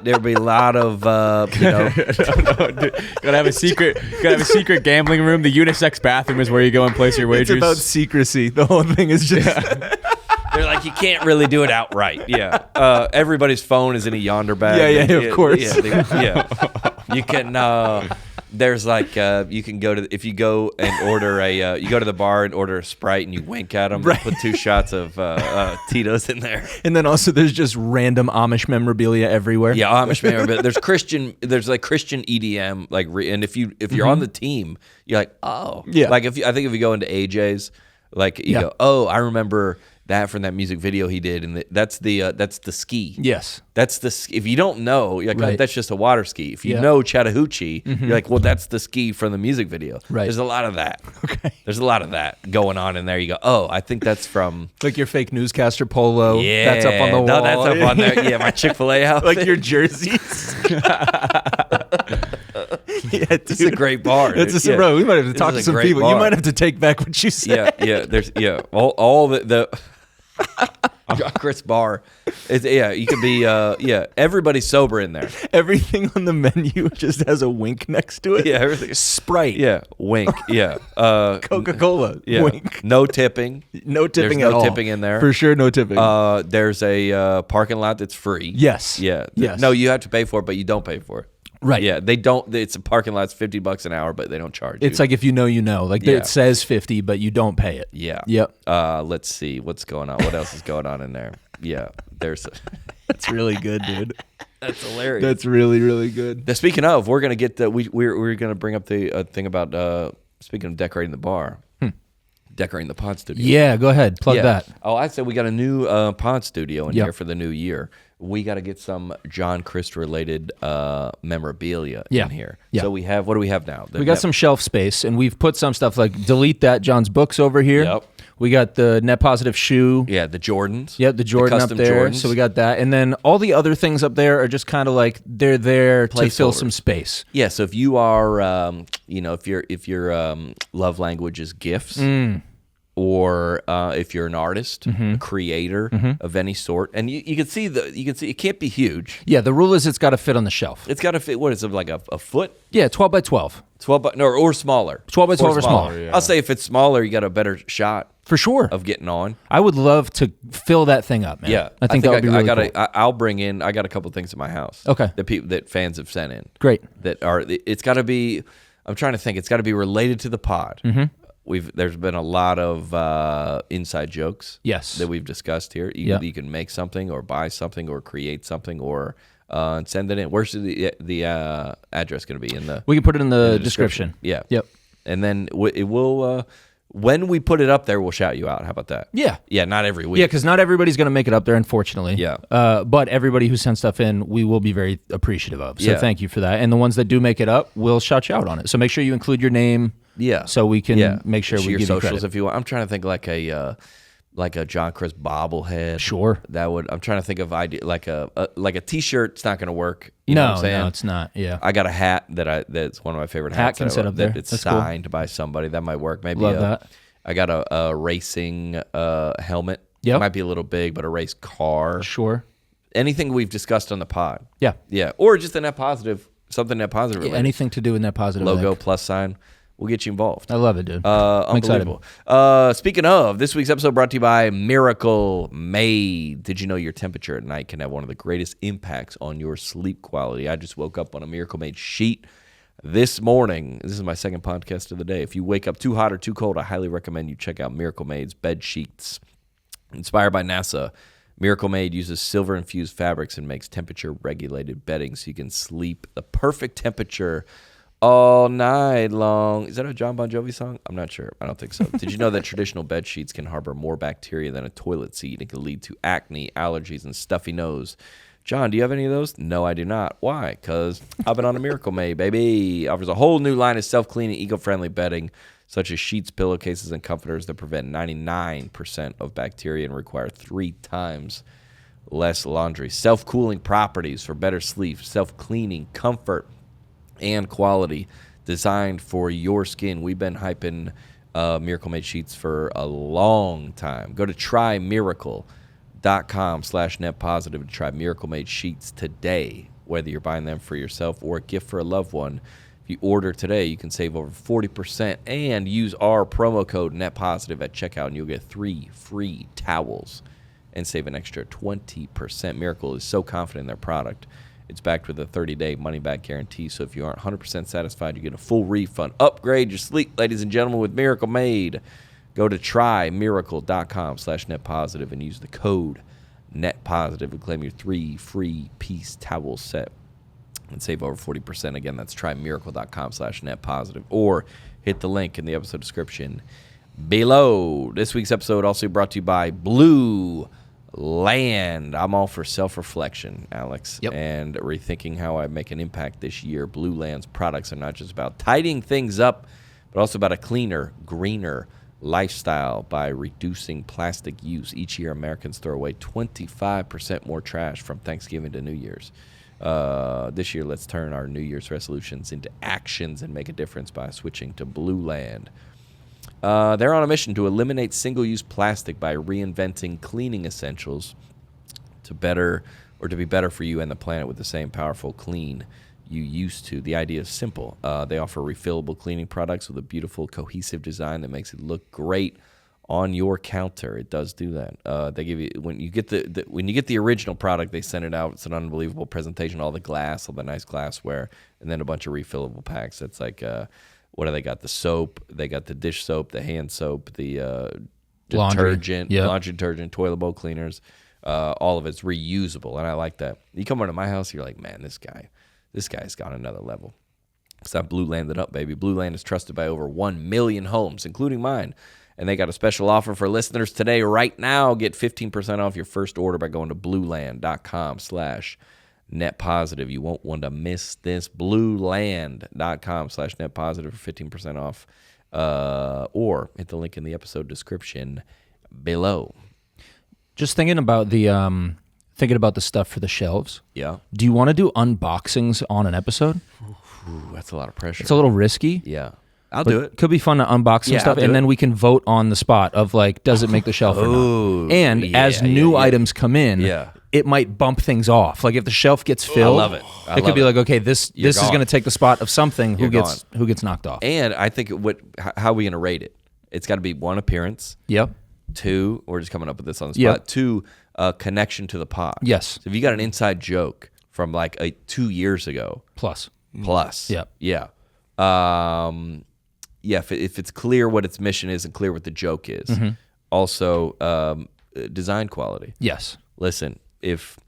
There'd be a lot of, Gotta have a secret gambling room. The unisex bathroom is where you go and place your wagers. It's about secrecy. The whole thing is just. they're like, you can't really do it outright. Yeah. Everybody's phone is in a yonder bag. Yeah, of course. Yeah. You can, there's like, you can go to, if you go and order you go to the bar and order a Sprite and you wink at them, Right. put 2 shots of Tito's in there. And then also there's just random Amish memorabilia everywhere. Yeah, Amish man, but there's Christian EDM, and if you're on the team, you're like, oh, Yeah. Like I think if you go into AJ's, like you go, oh, I remember that from that music video he did, and that's the ski. Yes. That's if you don't know, you're like, Right. that's just a water ski. If you Yeah. know Chattahoochee, you're like, well, that's the ski from the music video. Right. There's a lot of that. Okay. There's a lot of that going on in there. You go, oh, I think that's from. Like your fake newscaster polo. Yeah, That's up on the wall. No, that's up on there. Yeah, my Chick-fil-A outfit. Like your jerseys. Yeah, dude. It's a great bar. It's dude. a bro. We might have to This talk is to a some great people. You bar. might have to take back what you said. There's all the Chris bar. You could be everybody's sober in there. Everything on the menu just has a wink next to it. Yeah, everything. Sprite. Yeah, wink. Yeah, Coca-Cola. yeah. Wink. No tipping. No tipping There's at all. no tipping in there. For sure, no tipping. There's a parking lot that's free. Yes. Yeah. Yes. No, you have to pay for it, but you don't pay for it. Right. Yeah, they don't. It's a parking lot. It's $50 an hour, but they don't charge you. It's like if you know, you know. Like Yeah. it says 50, but you don't pay it. Yeah. Yep. Let's see what's going on. What else is going on in there? Yeah. There's. That's really good, dude. That's hilarious. That's really, really good. Now, speaking of, we're gonna get the we're gonna bring up the thing about speaking of decorating the bar, decorating the pod studio. Yeah, go ahead. Plug that. Oh, I said we got a new pod studio in Yep. here for the new year. We got to get some John Crist related memorabilia Yeah. in here. Yeah. So what do we have now? We got some shelf space, and we've put some stuff like delete that John's books over here. Yep. We got the Net Positive shoe. Yeah, the Jordans. Yep, the Jordan up there. Jordans. So we got that. And then all the other things up there are just kind of like they're there to fill some space. Yeah, so if you are, if your love language is gifts, or if you're an artist, a creator of any sort, and you can see it can't be huge. Yeah, the rule is it's got to fit on the shelf. It's got to fit. What is it, like a foot? Yeah, 12 by 12. 12 by, no, or smaller. 12 by 12 or smaller. Yeah. I'll say if it's smaller, you got a better shot for sure of getting on. I would love to fill that thing up, man. Yeah, I think that would be really cool. I'll bring in. I got a couple things at my house. Okay, that fans have sent in. Great. That are. It's got to be. I'm trying to think. It's got to be related to the pod. There's been a lot of inside jokes. Yes. That we've discussed here. You can make something or buy something or create something or send it in. Where's the address going to be? We can put it in the description. Yeah. Yep. And then it will. When we put it up there, we'll shout you out. How about that? Yeah. Yeah, not every week. Yeah, because not everybody's going to make it up there, unfortunately. Yeah. But everybody who sends stuff in, we will be very appreciative of. So thank you for that. And the ones that do make it up, we'll shout you out on it. So make sure you include your name. Yeah. So we can make sure we your give socials you credit. if you want. I'm trying to think like a John Crist bobblehead. Sure. I'm trying to think of idea like a T-shirt. It's not going to work. You know what I'm saying? No, it's not. Yeah. I got a hat that's one of my favorite hats. Hat can sit up there. It's that's signed cool. by somebody. That might work. Maybe Love that. I got a racing helmet. Yep. It might be a little big, but a race car. Sure. Anything we've discussed on the pod. Yeah. Yeah. Or just a net positive, something net positive related. Anything to do with Net Positive. Logo, plus sign. We'll get you involved. I love it, dude. Unbelievable. Speaking of, this week's episode brought to you by Miracle Made. Did you know your temperature at night can have one of the greatest impacts on your sleep quality? I just woke up on a Miracle Made sheet this morning. This is my second podcast of the day. If you wake up too hot or too cold, I highly recommend you check out Miracle Made's bed sheets. Inspired by NASA, Miracle Made uses silver-infused fabrics and makes temperature-regulated bedding so you can sleep the perfect temperature all night long. Is that a John Bon Jovi song? I'm not sure. I don't think so. Did you know that traditional bed sheets can harbor more bacteria than a toilet seat? It can lead to acne, allergies, and stuffy nose. John, do you have any of those? No, I do not. Why? Because I've been on a Miracle Made, baby. Offers a whole new line of self-cleaning, eco-friendly bedding, such as sheets, pillowcases, and comforters that prevent 99% of bacteria and require 3 times less laundry. Self-cooling properties for better sleep, self-cleaning, comfort, and quality, designed for your skin. We've been hyping Miracle Made sheets for a long time. Go to trymiracle.com/netpositive to try Miracle Made sheets today, whether you're buying them for yourself or a gift for a loved one. If you order today, you can save over 40% and use our promo code NETPOSITIVE at checkout, and you'll get 3 free towels and save an extra 20%. Miracle is so confident in their product. It's backed with a 30-day money-back guarantee, so if you aren't 100% satisfied, you get a full refund. Upgrade your sleep, ladies and gentlemen, with Miracle Made. Go to trymiracle.com/netpositive and use the code NETPOSITIVE and claim your 3 free piece towel set and save over 40%. Again, that's trymiracle.com/netpositive, or hit the link in the episode description below. This week's episode also brought to you by Blue Land. I'm all for self-reflection, Alex, and rethinking how I make an impact this year. Blue Land's products are not just about tidying things up, but also about a cleaner, greener lifestyle by reducing plastic use. Each year, Americans throw away 25% more trash from Thanksgiving to New Year's. This year, let's turn our New Year's resolutions into actions and make a difference by switching to Blue Land. They're on a mission to eliminate single-use plastic by reinventing cleaning essentials to be better for you and the planet with the same powerful clean you used to. The idea is simple. They offer refillable cleaning products with a beautiful, cohesive design that makes it look great on your counter. It does do that. They give you when you get the original product, they send it out. It's an unbelievable presentation. All the glass, all the nice glassware, and then a bunch of refillable packs. It's like what do they got? The soap, they got the dish soap, the hand soap, the detergent, laundry detergent, toilet bowl cleaners. All of it's reusable, and I like that. You come over to my house, you're like, man, this guy's got another level. It's not Blue Landed up, baby. Blue Land is trusted by over 1 million homes, including mine. And they got a special offer for listeners today. Right now, get 15% off your first order by going to blueland.com/netpositive. You won't want to miss this. Blueland.com/netpositive for 15% off. or hit the link in the episode description below. Just thinking about the stuff for the shelves. Yeah. Do you want to do unboxings on an episode? Ooh, that's a lot of pressure. It's a little risky. Yeah. I'll do it. Could be fun to unbox some stuff, and then we can vote on the spot of like, does it make the shelf or not? And as new items come in, it might bump things off. Like if the shelf gets filled, I love it. It could be like, okay, this is going to take the spot of something who gets knocked off. And I think how are we going to rate it? It's got to be 1 appearance. Yep. 2, we're just coming up with this on the spot. Yep. 2, connection to the pod. Yes. So if you got an inside joke from like 2 years ago. Plus. Yep. Yeah. If it's clear what its mission is and clear what the joke is. Mm-hmm. Also, design quality. Yes. Listen, if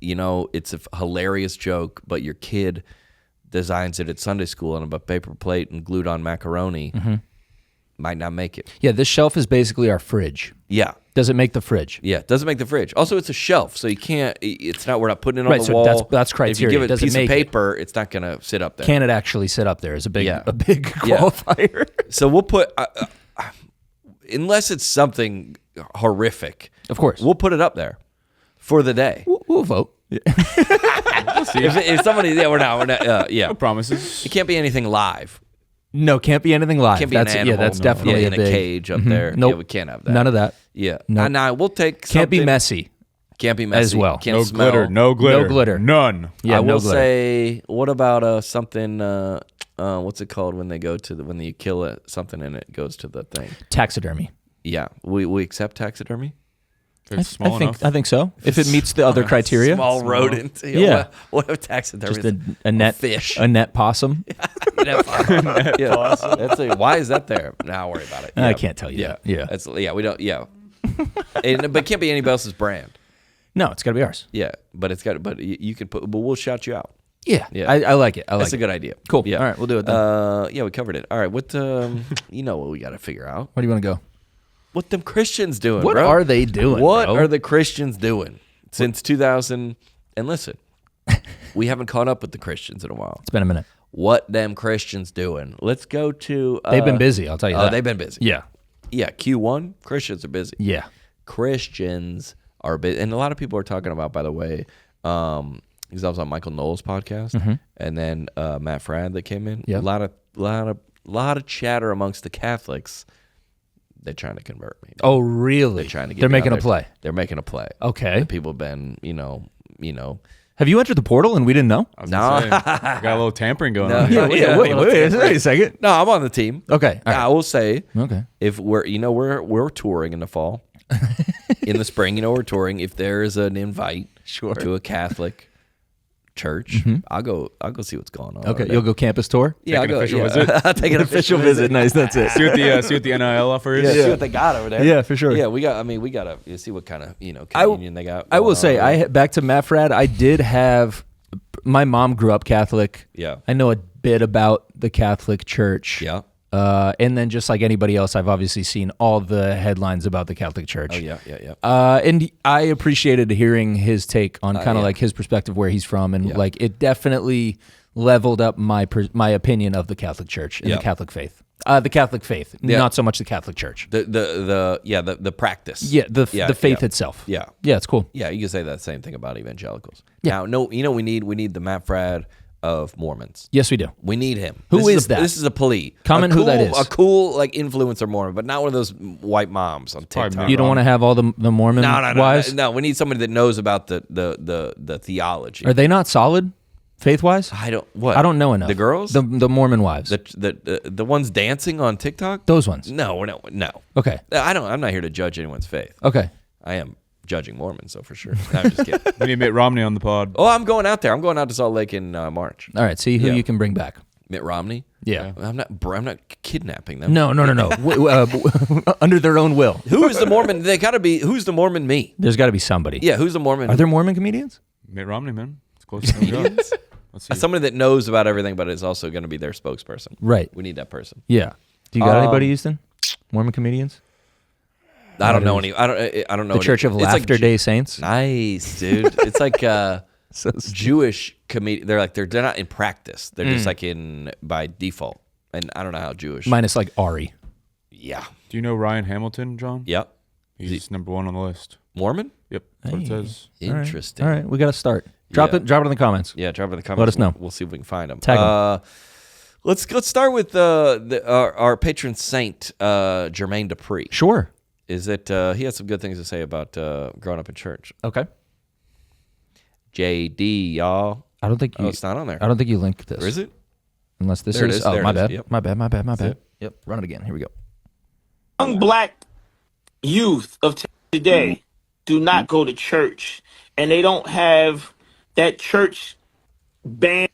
it's a hilarious joke, but your kid designs it at Sunday school on a paper plate and glued on macaroni, might not make it. Yeah, this shelf is basically our fridge. Yeah. Does it make the fridge? Yeah, it doesn't make the fridge. Also, it's a shelf, so you can't. We're not putting it on the wall. That's criteria. If you give it a Does piece it of make paper, it's not going to sit up there. Can it actually sit up there? Is a big qualifier. So we'll put, unless it's something horrific, of course, we'll put it up there for the day. We'll vote. We'll see. If somebody, we're not. No promises. It can't be anything live. No, can't be anything live. Can't be an animal. That's definitely in a cage up there. Nope. Yeah, we can't have that. None of that. Yeah. Nope. Nah, we'll take something. Can't be messy. Can't be messy. As well. Can't No smell. glitter. No glitter. No glitter. None. Yeah, I will no glitter. say, what about something, what's it called when they go to when you kill something and it goes to the thing? Taxidermy. Yeah. We accept taxidermy? If it's small enough. I think so. If it meets the other criteria. Small rodent. Yeah. What if taxidermy Just is a net fish? A net possum. Why is that there? Nah, worry about it. I can't tell you that. Yeah. We don't. Yeah. But it can't be anybody else's brand. No, it's got to be ours. Yeah, but you can put. But we'll shout you out. Yeah. Yeah. I like it. That's a good idea. Cool. Yeah. All right, we'll do it then. Yeah, we covered it. All right. What? What we got to figure out? Where do you want to go? What them Christians doing? What bro? are they doing? What bro? are the Christians doing since 2000? And listen, we haven't caught up with the Christians in a while. It's been a minute. What them Christians doing? Let's go to. They've been busy. I'll tell you that. They've been busy. Yeah. Yeah. Q1 Christians are busy. Yeah. Christians are busy, and a lot of people are talking about. By the way, because I was on Michael Knowles' podcast, and then Matt Fradd that came in. Yep. A lot of chatter amongst the Catholics. They're trying to convert me. Oh, really? They're trying to get They're me making out a there. play. They're making a play. Okay. And people have been, Have you entered the portal and we didn't know? I was gonna say, got a little tampering going on. Yeah, here. Wait a second. No, I'm on the team. Okay. All right. I will say, Okay. if we're touring in the fall, in the spring, we're touring. If there is an invite to a Catholic church, I'll go see what's going on. Okay. You'll go campus tour? Yeah, I'll Take an go. official Yeah. visit? I'll take an official visit. Nice. That's it. See what the NIL offer is. Yeah, see what they got over there. Yeah, for sure. Yeah, we gotta see what kind of communion they got. I will going say, on over there. back to Matt Fradd, I did have, my mom grew up Catholic. Yeah. I know a bit about the Catholic Church. Yeah. And then just like anybody else, I've obviously seen all the headlines about the Catholic Church. Oh yeah. And I appreciated hearing his take on kind of like his perspective where he's from, and like it definitely leveled up my opinion of the Catholic Church and the Catholic faith. The Catholic faith, not so much the Catholic Church. The practice. Yeah, the faith itself. Yeah. Yeah, it's cool. Yeah, you can say that same thing about evangelicals. Yeah. Now, no, we need the Matt Fradd of Mormons. Yes, we do. We need him. Who is that? This is a plea. Comment who that is. A cool influencer Mormon, but not one of those white moms on TikTok. You don't want to have all the Mormon wives? No. We need somebody that knows about the theology. Are they not solid faith-wise? I don't know enough. The girls? The Mormon wives. The ones dancing on TikTok? Those ones. No. Okay. I'm not here to judge anyone's faith. Okay. I am judging Mormons, so for sure. No, I'm just kidding. We need Mitt Romney on the pod. Oh, I'm going out there. I'm going out to Salt Lake in March. All right. See who you can bring back. Mitt Romney. Yeah. I'm not kidnapping them. No. Under their own will. Who's the Mormon? They gotta be. Who's the Mormon? Me. There's got to be somebody. Yeah. Who's the Mormon? Are there Mormon comedians? Mitt Romney, man. It's close to comedians. Let's see. Somebody that knows about everything, but is also going to be their spokesperson. Right. We need that person. Yeah. Do you got anybody, Houston? Mormon comedians? I don't know any. I don't know. The Church of Laughter Day Saints. Nice, dude. It's like Jewish comedian. They're not in practice. They're just like by default. and I don't know how Jewish. Minus like Ari. Yeah. Do you know Ryan Hamilton, John? Yep. He's number 1 on the list. Mormon? Yep, that's what it says. Interesting. All right, we got to start. Drop it in the comments. Yeah, drop it in the comments. Let us know. We'll see if we can find him. Tag him. Let's start with our patron saint, Jermaine Dupree. Sure. Is that he had some good things to say about growing up in church. Okay. JD, y'all. I don't think it's not on there. I don't think you linked this. Or is it? Unless this There it is. is. Oh, There it my is. bad. Yep. My bad. it. Yep. Run it again. Here we go. Young black youth of today do not go to church, and they don't have that church band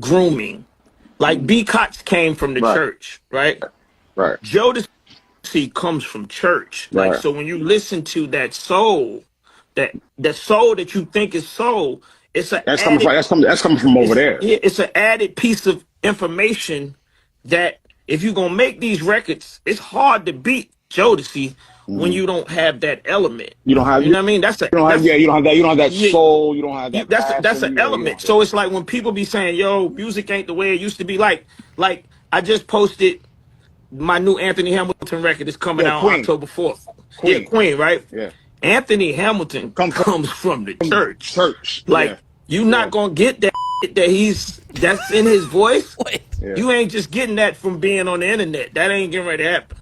grooming. Like B. Cox came from the church, right? Right. Jodeci comes from church. Like, Right. so when you listen to that soul, that soul that you think is soul, it's a That's coming from over there. Yeah, it's an added piece of information that if you're gonna make these records, it's hard to beat Jodeci when you don't have that element. You don't have, You know what I mean? That's a you don't have that Yeah. soul. You don't have that. that's passion, an yeah, element. So it's like when people be saying, "Yo, music ain't the way it used to be." Like I just posted my new Anthony Hamilton record is coming out Queen. October 4th. Queen. Yeah, Queen, right? Yeah. Anthony Hamilton comes from the church. Church. Like yeah. you're not gonna get that that's in his voice. Yeah. You ain't just getting that from being on the internet. That ain't getting ready to happen.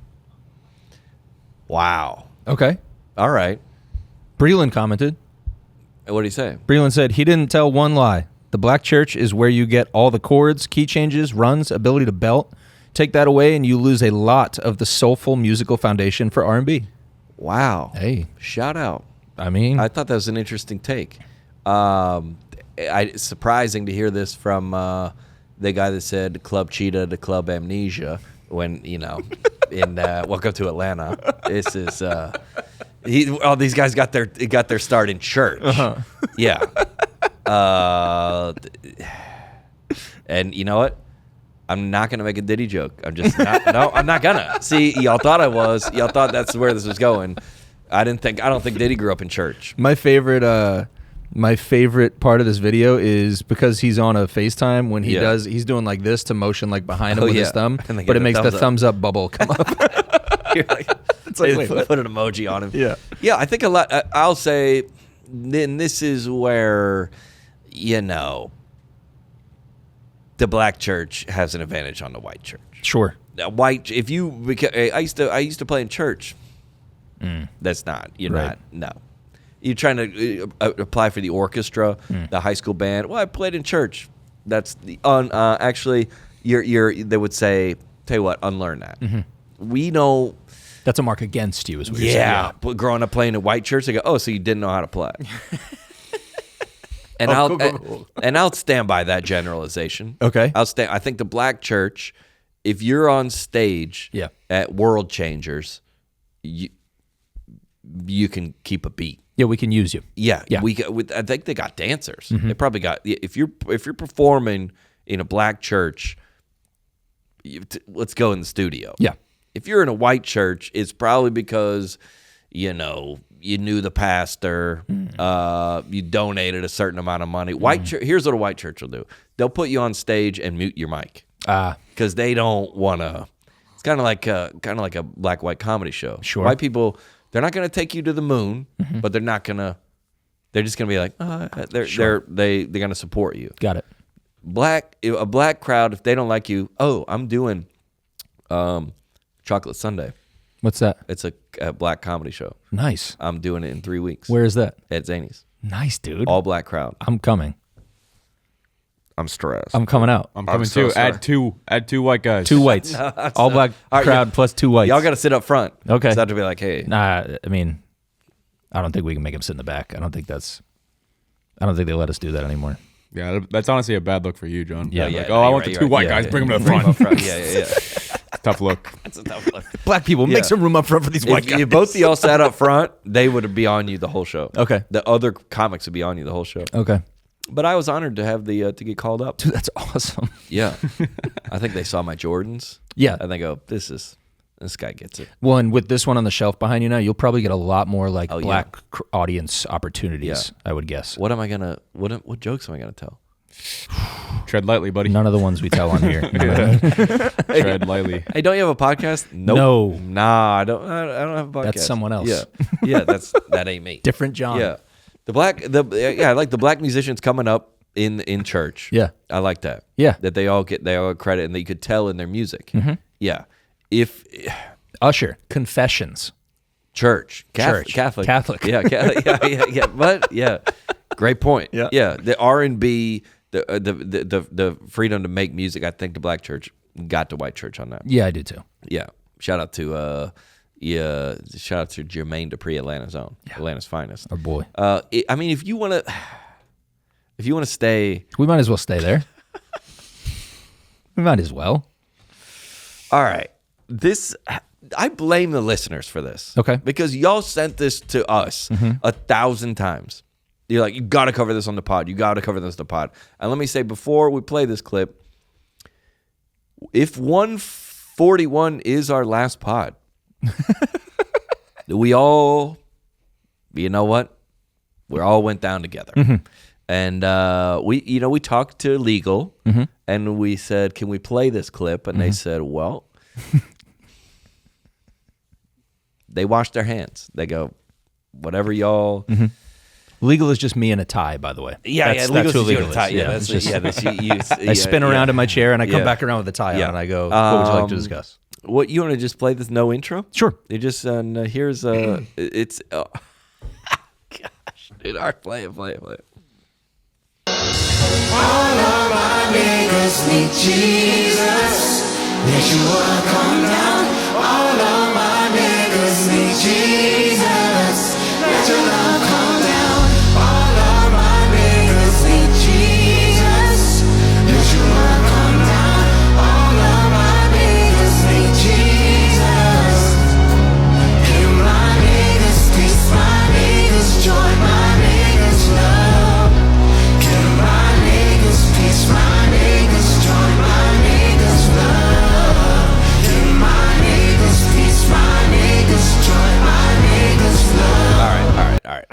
Wow. Okay. All right. Breland commented. What did he say? Breland said he didn't tell one lie. The black church is where you get all the chords, key changes, runs, ability to belt. Take that away and you lose a lot of the soulful musical foundation for R&B. Wow. Hey. Shout out. I mean, I thought that was an interesting take. It's surprising to hear this from the guy that said Club Cheetah to Club Amnesia when, in Welcome to Atlanta. This is all these guys got their start in church. Uh-huh. Yeah. And you know what? I'm not gonna make a Diddy joke. I'm just not. No, I'm not gonna. See, y'all thought I was. Y'all thought that's where this was going. I don't think Diddy grew up in church. my favorite part of this video is because he's on a FaceTime when he's doing like this to motion like behind him with his thumb, And they but get it makes the up. thumbs up bubble come up. You're like, It's like, they wait, what? put an emoji on him. Yeah. Yeah, I think a lot. I'll say, then this is where, the black church has an advantage on the white church. Sure. Now, white, I used to play in church. That's not. You're Right. not. No. You're trying to apply for the orchestra, the high school band. Well, I played in church. That's the actually. They would say, tell you what, unlearn that. We know. That's a mark against you, is what you're saying. Yeah, but growing up playing in white church, they go, "Oh, so you didn't know how to play." And I'll stand by that generalization. Okay. I think the black church, if you're on stage, at World Changers, you can keep a beat. Yeah, we can use you. Yeah. Yeah. I think they got dancers. They probably got. If you're performing in a black church, let's go in the studio. Yeah. If you're in a white church, it's probably because, you knew the pastor, you donated a certain amount of money. Here's what a white church will do. They'll put you on stage and mute your mic. Because they don't want to. It's kind of like a black-white comedy show. Sure. White people, they're not going to take you to the moon, but they're not going to. They're just going to be like, they're going to support you. Got it. A black crowd, if they don't like you, I'm doing Chocolate Sunday. What's that? It's a black comedy show. Nice. I'm doing it in 3 weeks. Where is that? At Zany's. Nice, dude. All black crowd. I'm coming. I'm stressed. I'm coming out. I'm coming so too. sorry. Add two white guys. Two whites. All black crowd plus two whites. Y'all got to sit up front. Okay. So I have to be like, hey. Nah, I mean, I don't think we can make them sit in the back. I don't think they let us do that anymore. Yeah, that's honestly a bad look for you, John. Yeah, Like, no, I you're want right, the two you're white right. guys. Bring them to Bring the 'em up front. front. Yeah. Tough look. That's a tough look. Black people, make some room up front for these white guys. If both of y'all sat up front, they would be on you the whole show. Okay. The other comics would be on you the whole show. Okay. But I was honored to have to get called up. Dude, that's awesome. Yeah. I think they saw my Jordans. Yeah. And they go, this guy gets it. Well, and with this one on the shelf behind you now, you'll probably get a lot more like Oh, black audience opportunities, I would guess. What jokes am I gonna tell? Tread lightly, buddy. None of the ones we tell on here. Tread lightly. Hey, don't you have a podcast? Nope. No. Nah, I don't have a podcast. That's someone else. Yeah, that ain't me. Different John. Yeah. I like the black musicians coming up in church. Yeah. I like that. Yeah. That they all get credit and that you could tell in their music. Mm-hmm. Yeah. If Usher, Confessions. Church. Catholic. Yeah, Catholic. Yeah. But yeah. Great point. Yeah. Yeah. The R&B, the freedom to make music, I think the black church got the white church on that. Yeah, I do too. Yeah. Shout out to Jermaine Dupri, Atlanta's own. Yeah. Atlanta's finest. Our boy. I mean, if you want to stay, we might as well stay there. We might as well. All right. I blame the listeners for this. Okay. Because y'all sent this to us 1,000 times. You're like, you got to cover this on the pod. You got to cover this on the pod. And let me say, before we play this clip, if 141 is our last pod, we all, you know what? We all went down together. Mm-hmm. And we talked to legal and we said, can we play this clip? And they said, well, they washed their hands. They go, whatever y'all. Mm-hmm. Legal is just me in a tie, by the way. Yeah, that's who legal is. Tie. Yeah, I spin around in my chair and I come back around with a tie on and I go, what would you like to discuss? What, you want to just play this no intro? Sure. You just here's it's gosh, dude, all right, play it. All of my niggas need Jesus. Yeshua, come down. All of my niggas need Jesus. Let your love come down. All of my niggas need Jesus. Yeshua, come down. All of my niggas need Jesus. Give my niggas peace, my niggas joy, my niggas love. Give my niggas peace, my niggas joy, my niggas love. Give my niggas peace, my niggas joy, my niggas love. All right.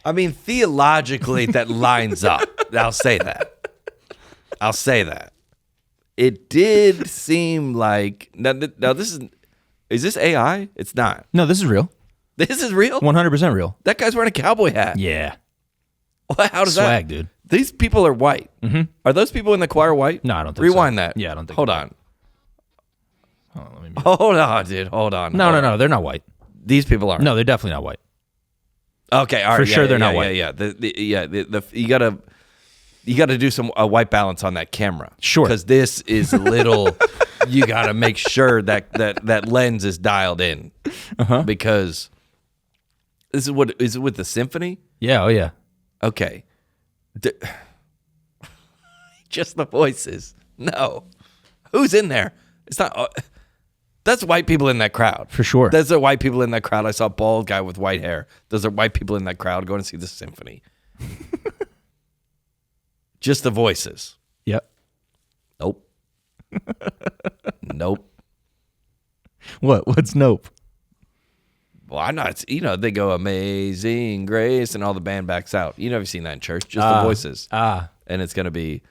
I mean, theologically, that lines up. I'll say that. It did seem like now this is this AI? It's not. No, this is real. This is real. 100% real. That guy's wearing a cowboy hat. Yeah. How does Swag, that? dude. These people are white. Mm-hmm. Are those people in the choir white? No, I don't think Rewind so. that. Yeah, I don't think Hold so. on. Hold on, dude. Hold on. No, they're not white. These people aren't. No, they're definitely not white. Okay, all right. For sure they're not white. Yeah. You gotta do some white balance on that camera. Sure. Because this is a little. You gotta make sure that lens is dialed in. Because this is is it with the symphony? Yeah. Oh yeah. Okay. Just the voices. No. Who's in there? It's not. That's white people in that crowd. For sure. Those are white people in that crowd. I saw a bald guy with white hair. Those are white people in that crowd going to see the symphony. Just the voices. Yep. Nope. Nope. What's nope? Well, I'm not. They go Amazing Grace and all the band backs out. You never seen that in church. Just the voices. And it's going to be.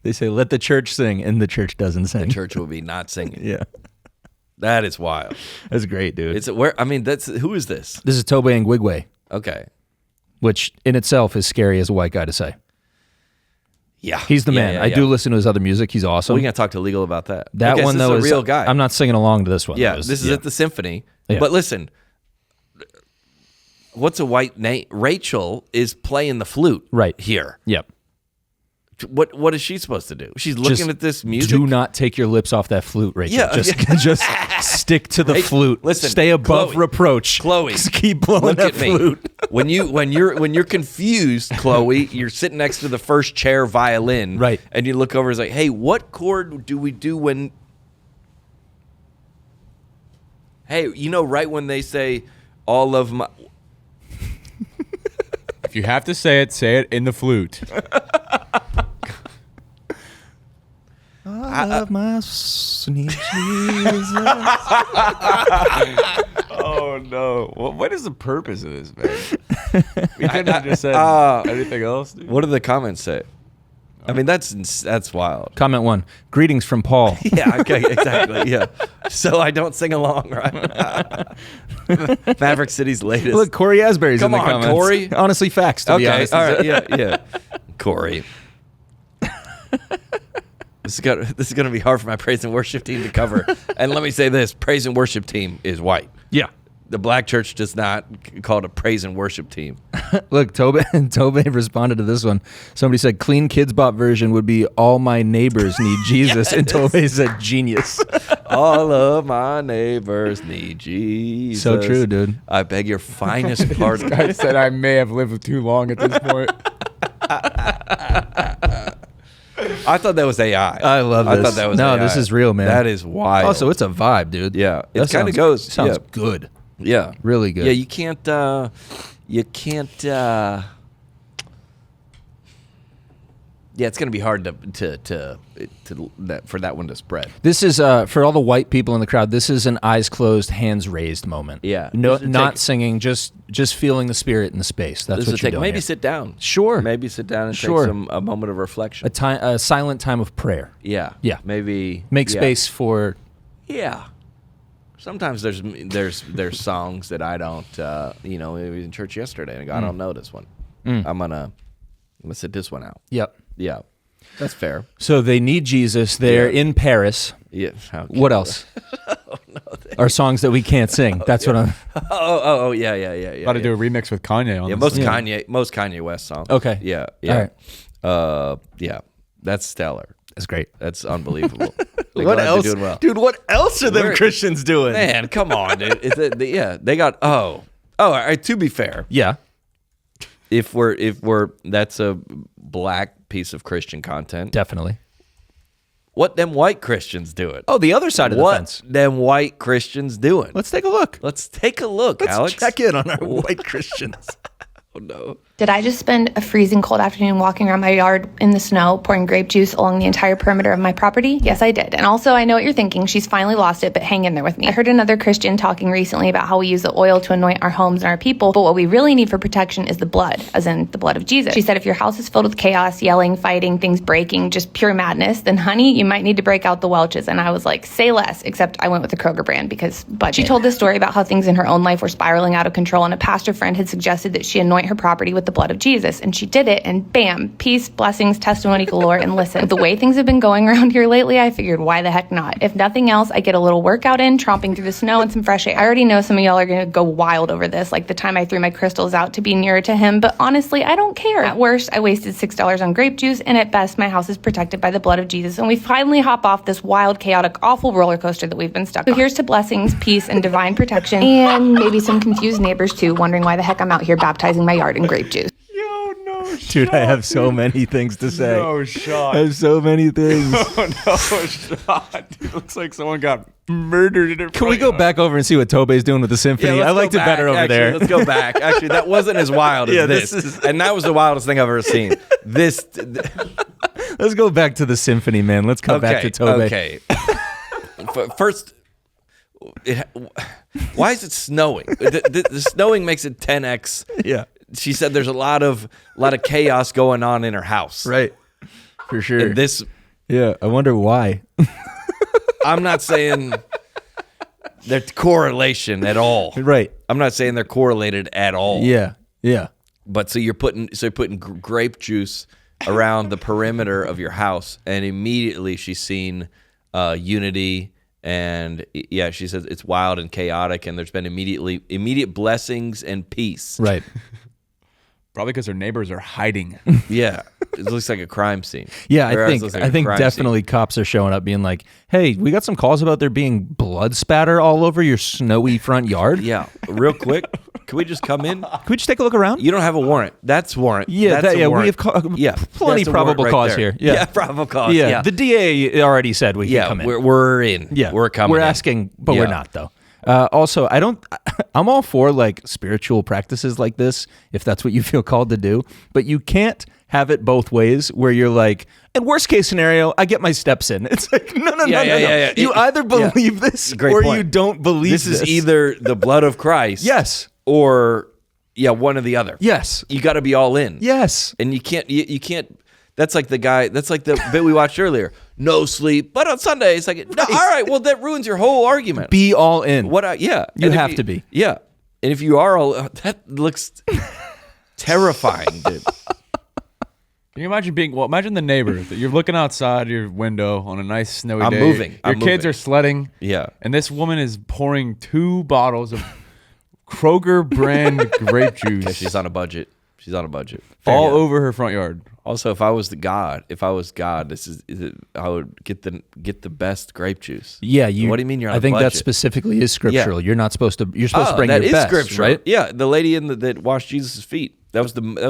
They say, let the church sing, and the church doesn't sing. The church will be not singing. Yeah. That is wild. That's great, dude. Who is this? This is Tobe and Gwigwe, Okay. which in itself is scary as a white guy to say. Yeah. He's the man. I do listen to his other music. He's awesome. We're going to talk to Legal about that. That one, though, is a real guy. I'm not singing along to this one. Yeah, this is at the symphony. Yeah. But listen, what's a white name? Rachel is playing the flute Right. here. Yep. What is she supposed to do? She's looking at this music. Do not take your lips off that flute, Rachel. Yeah. Just stick to the flute. Listen, stay above Chloe, reproach. Chloe, just keep blowing look that at me. flute. When you're confused, Chloe, you're sitting next to the first chair violin, right? And you look over, it's like, hey, what chord do we do when? Hey, right when they say all of my. If you have to say it in the flute. love my sweet Jesus. Oh no! What is the purpose of this, man? We couldn't have just said anything else. Dude. What do the comments say? I mean, that's wild. Comment 1. Greetings from Paul. Yeah, okay, exactly. Yeah. So I don't sing along, right? Maverick City's latest. Look, Corey Asbury's Come in the on, comments. Corey. Honestly, facts, to be Okay, honest. all right, yeah. Corey. This is gonna be hard for my praise and worship team to cover. And let me say this: praise and worship team is white. Yeah. The black church does not call it a praise and worship team. Look, Tobe responded to this one. Somebody said, clean Kids Bop version would be all my neighbors need Jesus. And Tobe said, genius. All of my neighbors need Jesus. So true, dude. I beg your finest pardon. I said I may have lived too long at this point. I thought that was AI. I love this. I thought that was No, AI. this is real, man. That is wild. Also, it's a vibe, dude. Yeah. That It kind of goes. Sounds yeah. good. Yeah. Really good. Yeah, you can't yeah, it's going to be hard for that one to spread. This is for all the white people in the crowd. This is an eyes closed, hands raised moment. Yeah. No, This would not take- singing, just feeling the spirit in the space. That's This what would you're take doing. maybe here. sit down. Sure. Maybe sit down and Sure. take a moment of reflection. a silent time of prayer. Yeah. Yeah. Maybe Make yeah. space for. Yeah. Sometimes there's songs that I don't we were in church yesterday and I go, I don't know this one. I'm gonna sit this one out. Yep. Yeah. That's fair. So they need Jesus. They're Yeah. in Paris. Yeah. Okay. What else? Are songs that we can't sing. That's what I'm. Oh, yeah. About to do a remix with Kanye on Yeah, this. most Kanye West songs. Okay. Yeah. All right. Yeah. That's stellar. That's great. That's unbelievable. What else? Doing well. Dude, what else are them We're- Christians doing? Man, come on, dude. They got all right, to be fair, Yeah. if that's a black piece of Christian content. Definitely. What them white Christians doing? Oh, the other side of the fence. What them white Christians doing? Let's take a look. Let's take a look, Let's Alex. check in on our white Christians. Oh no. Did I just spend a freezing cold afternoon walking around my yard in the snow, pouring grape juice along the entire perimeter of my property? Yes, I did. And also, I know what you're thinking. She's finally lost it, but hang in there with me. I heard another Christian talking recently about how we use the oil to anoint our homes and our people, but what we really need for protection is the blood, as in the blood of Jesus. She said if your house is filled with chaos, yelling, fighting, things breaking, just pure madness, then honey, you might need to break out the Welch's. And I was like, say less, except I went with the Kroger brand because budget. She told this story about how things in her own life were spiraling out of control, and a pastor friend had suggested that she anoint her property with the blood of Jesus. And she did it, and bam, peace, blessings, testimony galore. And listen, with the way things have been going around here lately, I figured, why the heck not? If nothing else, I get a little workout in, tromping through the snow and some fresh air. I already know some of y'all are going to go wild over this, like the time I threw my crystals out to be nearer to him, but honestly, I don't care. At worst, I wasted $6 on grape juice, and at best, my house is protected by the blood of Jesus, and we finally hop off this wild, chaotic, awful roller coaster that we've been stuck on. So here's to blessings, peace, and divine protection, and maybe some confused neighbors too, wondering why the heck I'm out here baptizing my yard in grape juice. Dude, I have so many things to say. No shot. I have so many things. Oh no shot. Dude, it looks like someone got murdered in her Can we go back over and see what Tobe's doing with the symphony? let's I liked go it better back. over Actually, there. Let's go back. Actually, that wasn't as wild as Yeah, this. this is- And that was the wildest thing I've ever seen. Let's go back to the symphony, man. Let's come back to Tobe. Okay. First, why is it snowing? The snowing makes it 10x. Yeah. She said there's a lot of chaos going on in her house. Right. For sure. And this, Yeah, I wonder why. I'm not saying there's correlation at all. Right. I'm not saying they're correlated at all. Yeah. Yeah. But so you're putting grape juice around the perimeter of your house, and immediately she's seen unity. And yeah, she says it's wild and chaotic, and there's been immediate blessings and peace. Right. Probably because her neighbors are hiding. Yeah, it looks like a crime scene. Yeah, Her I house think looks like a crime definitely cops are showing up being like, "Hey, we got some calls about there being blood spatter all over your snowy front yard." Scene. Yeah, real quick, can we just come in? Can we just take a look around? You don't have a warrant. That's warrant. Yeah, That's a we warrant. have Yeah, plenty that's a probable warrant cause there. here. Yeah. probable cause. Yeah. Yeah, The DA already said we can yeah, come in. we're in. Yeah, we're coming. We're in. asking, but Yeah. we're not though. Also, I'm all for like spiritual practices like this, if that's what you feel called to do, but you can't have it both ways where you're like, in worst case scenario, I get my steps in. It's like, no. You either believe this or point. you don't believe this. This is either the blood of Christ. Yes. Or one or the other. Yes. You got to be all in. Yes. And you can't, that's like the bit we watched earlier. No sleep, but on Sunday, it's like, no, all right, well, that ruins your whole argument. Be all in. You have to be. Yeah. And if you are all, that looks terrifying, dude. Can you imagine imagine the neighbor that you're looking outside your window on a nice snowy day. I'm Your kids moving. are sledding. Yeah. And this woman is pouring 2 bottles of Kroger brand grape juice. Yeah, she's on a budget. All over her front yard. Also, if I was God, I would get the best grape juice. Yeah, What do you mean you're on I a think budget? that specifically is scriptural. Yeah. You're not supposed to. You're supposed to bring your that is best, scriptural. right? Yeah, the lady that washed Jesus' feet.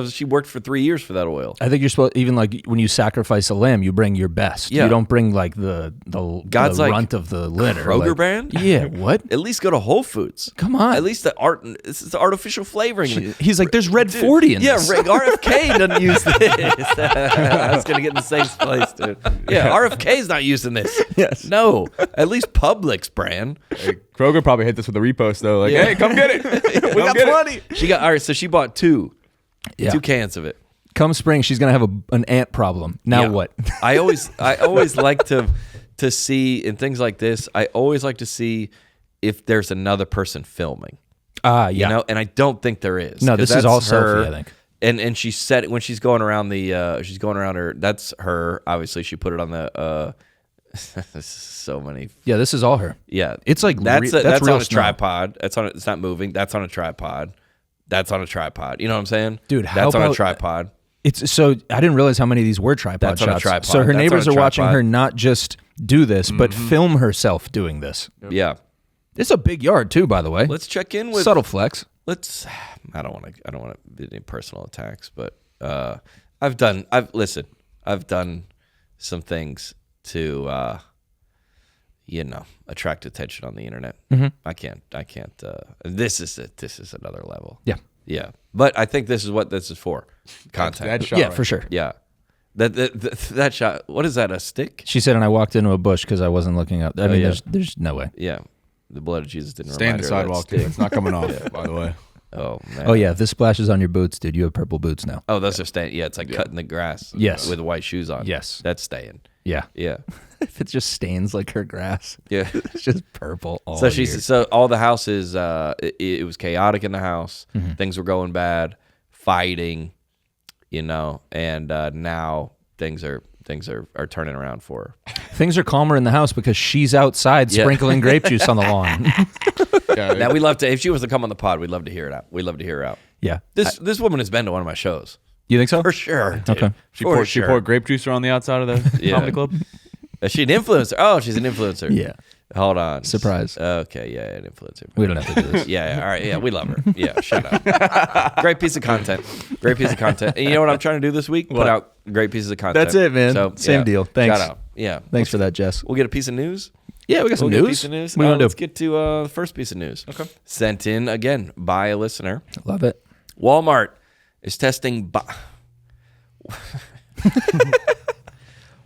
She worked for 3 years for that oil. I think you're supposed, even like when you sacrifice a lamb, you bring your best. Yeah. You don't bring like the God's like, runt of the litter. Kroger brand? Yeah, what? At least go to Whole Foods. Come on. At least this is the artificial flavoring. He's like, there's red 40 in this. Yeah, RFK doesn't use this. I was going to get in the same place, dude. Yeah, RFK's not using this. Yes. No, at least Publix brand. Hey, Kroger probably hit this with a repost, though. Like, hey, come get it. We got plenty. So she bought 2 cans of it. Come spring, she's gonna have an ant problem. Now what? I always like to see in things like this. I always like to see if there's another person filming. Yeah. You know, and I don't think there is. No, this is all selfie, I think. And she said it when she's going around her. That's her. Obviously, she put it on the. So many. Yeah, this is all her. Yeah, it's like that's real on a snow. tripod. It's not moving. That's on a tripod. That's on a tripod. You know what I'm saying, dude? That's on a tripod. It's so I didn't realize how many of these were tripod That's shots. on a tripod. So her That's neighbors on a are watching tripod. her not just do this, but film herself doing this. Yeah, it's a big yard too, by the way. Let's check in with subtle flex. I don't want to do any personal attacks, but I've done some things to attract attention on the internet. Mm-hmm. I can't. This is another level. Yeah. Yeah. But I think this is what this is for. Content. That shot, Yeah, right? for sure. Yeah. That shot. What is that? A stick? She said, and I walked into a bush because I wasn't looking up. I mean, yeah. there's no way. Yeah. The blood of Jesus didn't Stay on remind the her of that sidewalk, stick. dude. It's not coming off, by the way. Oh man. Oh yeah, if this splashes on your boots, dude, you have purple boots now. Oh, those are staying. Yeah, it's like cutting the grass. Yes. With white shoes on. Yes. That's staying. Yeah. Yeah. If it just stains like her grass. Yeah. It's just purple all So year. so all the houses, it was chaotic in the house. Mm-hmm. Things were going bad, fighting, and now things are turning around for her. Things are calmer in the house because she's outside sprinkling grape juice on the lawn. Now we love to. If she was to come on the pod, we'd love to hear it out. We'd love to hear her out. Yeah. This woman has been to one of my shows You think so? for sure. Dude. Okay. She poured grape juice on the outside of the comedy club. Is she an influencer? Oh, she's an influencer. Yeah. Hold on. Surprise. Okay, yeah, an influencer. We don't have to do this. Yeah, all right. Yeah, we love her. Yeah, shut up. Great piece of content. Great piece of content. And you know what I'm trying to do this week? Put out great pieces of content. That's it, man. So, Same deal. Thanks. Shout out. Yeah. Thanks for that, Jess. We'll get a piece of news. Yeah, we got some We'll get a news. piece of news. What do you want to Let's do? get to the first piece of news. Okay. Sent in again by a listener. Love it. Walmart is testing.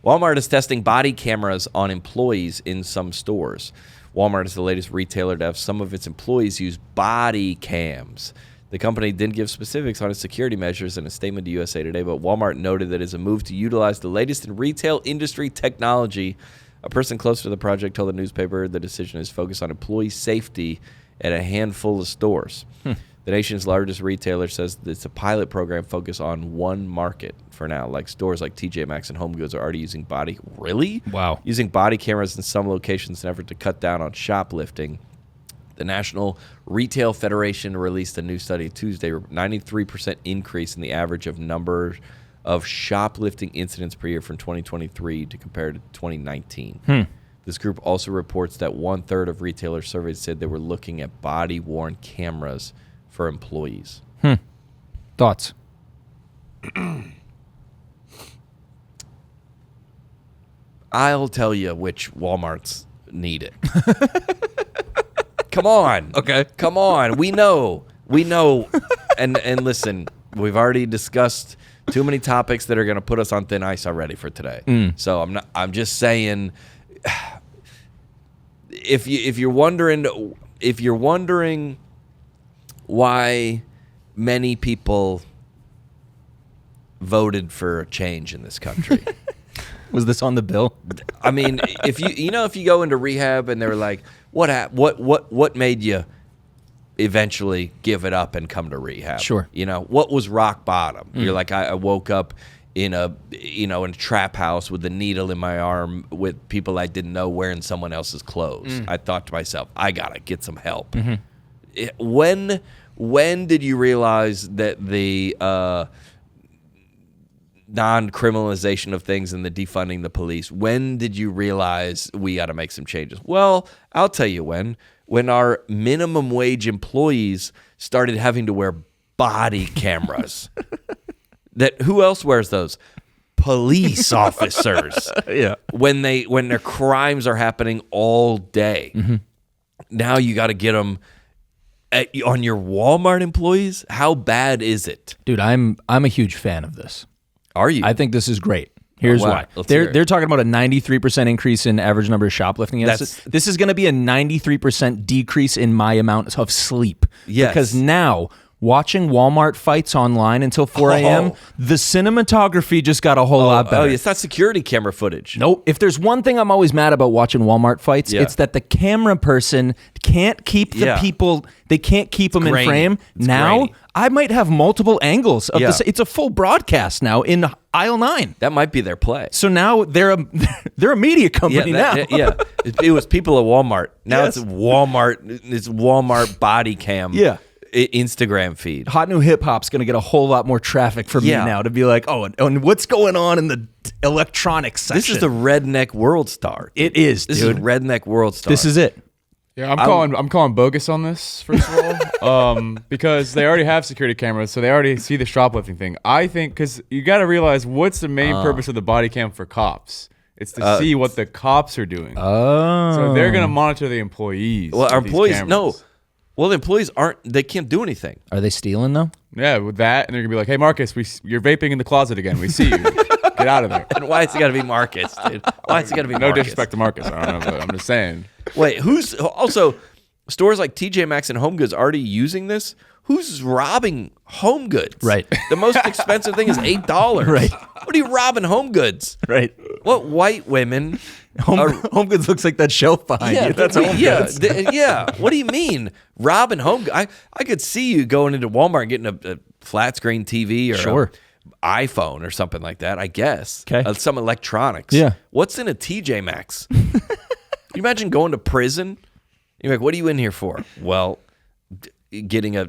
Walmart is testing body cameras on employees in some stores. Walmart is the latest retailer to have some of its employees use body cams. The company didn't give specifics on its security measures in a statement to USA Today, but Walmart noted that it's a move to utilize the latest in retail industry technology. A person close to the project told the newspaper the decision is focused on employee safety at a handful of stores. The nation's largest retailer says it's a pilot program focused on one market for now. Like stores like TJ Maxx and Home Goods are already using Wow. using body cameras in some locations in an effort to cut down on shoplifting. The National Retail Federation released a new study Tuesday, 93% increase in the average of number of shoplifting incidents per year from 2023 to compared to 2019. This group also reports that 1/3 of retailers surveyed said they were looking at body-worn cameras for employees. Thoughts? I'll tell you which Walmarts need it. Come on. Okay. Come on. We know. And listen, we've already discussed too many topics that are going to put us on thin ice already for today. So I'm just saying, if you're wondering why many people voted for a change in this country. Was this on the bill? I mean, if you go into rehab and they were like, what made you eventually give it up and come to rehab? Sure. What was rock bottom? You're like, I woke up in a trap house with a needle in my arm with people I didn't know wearing someone else's clothes. I thought to myself, I gotta get some help. When did you realize that the non-criminalization of things and the defunding the police, when did you realize we got to make some changes? Well, I'll tell you when our minimum wage employees started having to wear body cameras. That who else wears those? Police officers. Yeah. When their crimes are happening all day. Now you got to get them on your Walmart employees. How bad is it? Dude, I'm a huge fan of this. Are you? I think this is great. Here's why. They're talking about a 93% increase in average number of shoplifting. This is going to be a 93% decrease in my amount of sleep. Yes. Because now, watching Walmart fights online until 4 a.m., the cinematography just got a whole lot better. Oh, it's not security camera footage. Nope. If there's one thing I'm always mad about watching Walmart fights, it's that the camera person can't keep the people, they can't keep them in frame. Now, grainy. I might have multiple angles of this. It's a full broadcast now in aisle 9. That might be their play. So now they're a media company now. It was people at Walmart. Now it's Walmart. It's Walmart body cam. Yeah. Instagram feed. Hot New Hip Hop's going to get a whole lot more traffic from me now to be like, and what's going on in the electronics section? This is the Redneck World Star. It is, dude. This is Redneck World Star. This is it. Yeah, I'm calling bogus on this, first of all, because they already have security cameras, so they already see the shoplifting thing. I think, because you got to realize, what's the main purpose of the body cam for cops? It's to see what the cops are doing. So they're going to monitor the employees. Well, our employees, no. Well, the employees they can't do anything. Are they stealing, though? Yeah, with that, and they're going to be like, hey, Marcus, you're vaping in the closet again. We see you. Get out of there. And why is it got to be Marcus, dude? Why is it got to be Marcus? No disrespect to Marcus. I don't know, but I'm just saying. Wait, who's also stores like TJ Maxx and HomeGoods already using this? Who's robbing HomeGoods? Right. The most expensive thing is $8. Right. What are you robbing HomeGoods? Right. What white women? HomeGoods looks like that shelf behind you. That's HomeGoods. Yeah. What do you mean robbing HomeGoods? I could see you going into Walmart and getting a flat screen TV or iPhone or something like that, I guess. Okay. Some electronics. Yeah. What's in a TJ Maxx? You imagine going to prison? You're like, what are you in here for? Well, getting a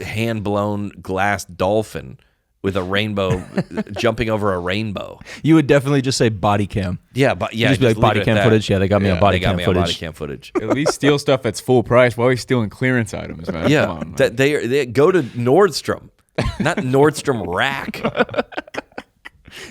hand-blown glass dolphin with a rainbow, jumping over a rainbow. You would definitely just say body cam. Yeah, but just be like body cam footage. Yeah, they got me on body cam footage. Body cam footage. At least steal stuff that's full price. Why are we stealing clearance items, man? Yeah, come on, man. They go to Nordstrom, not Nordstrom Rack.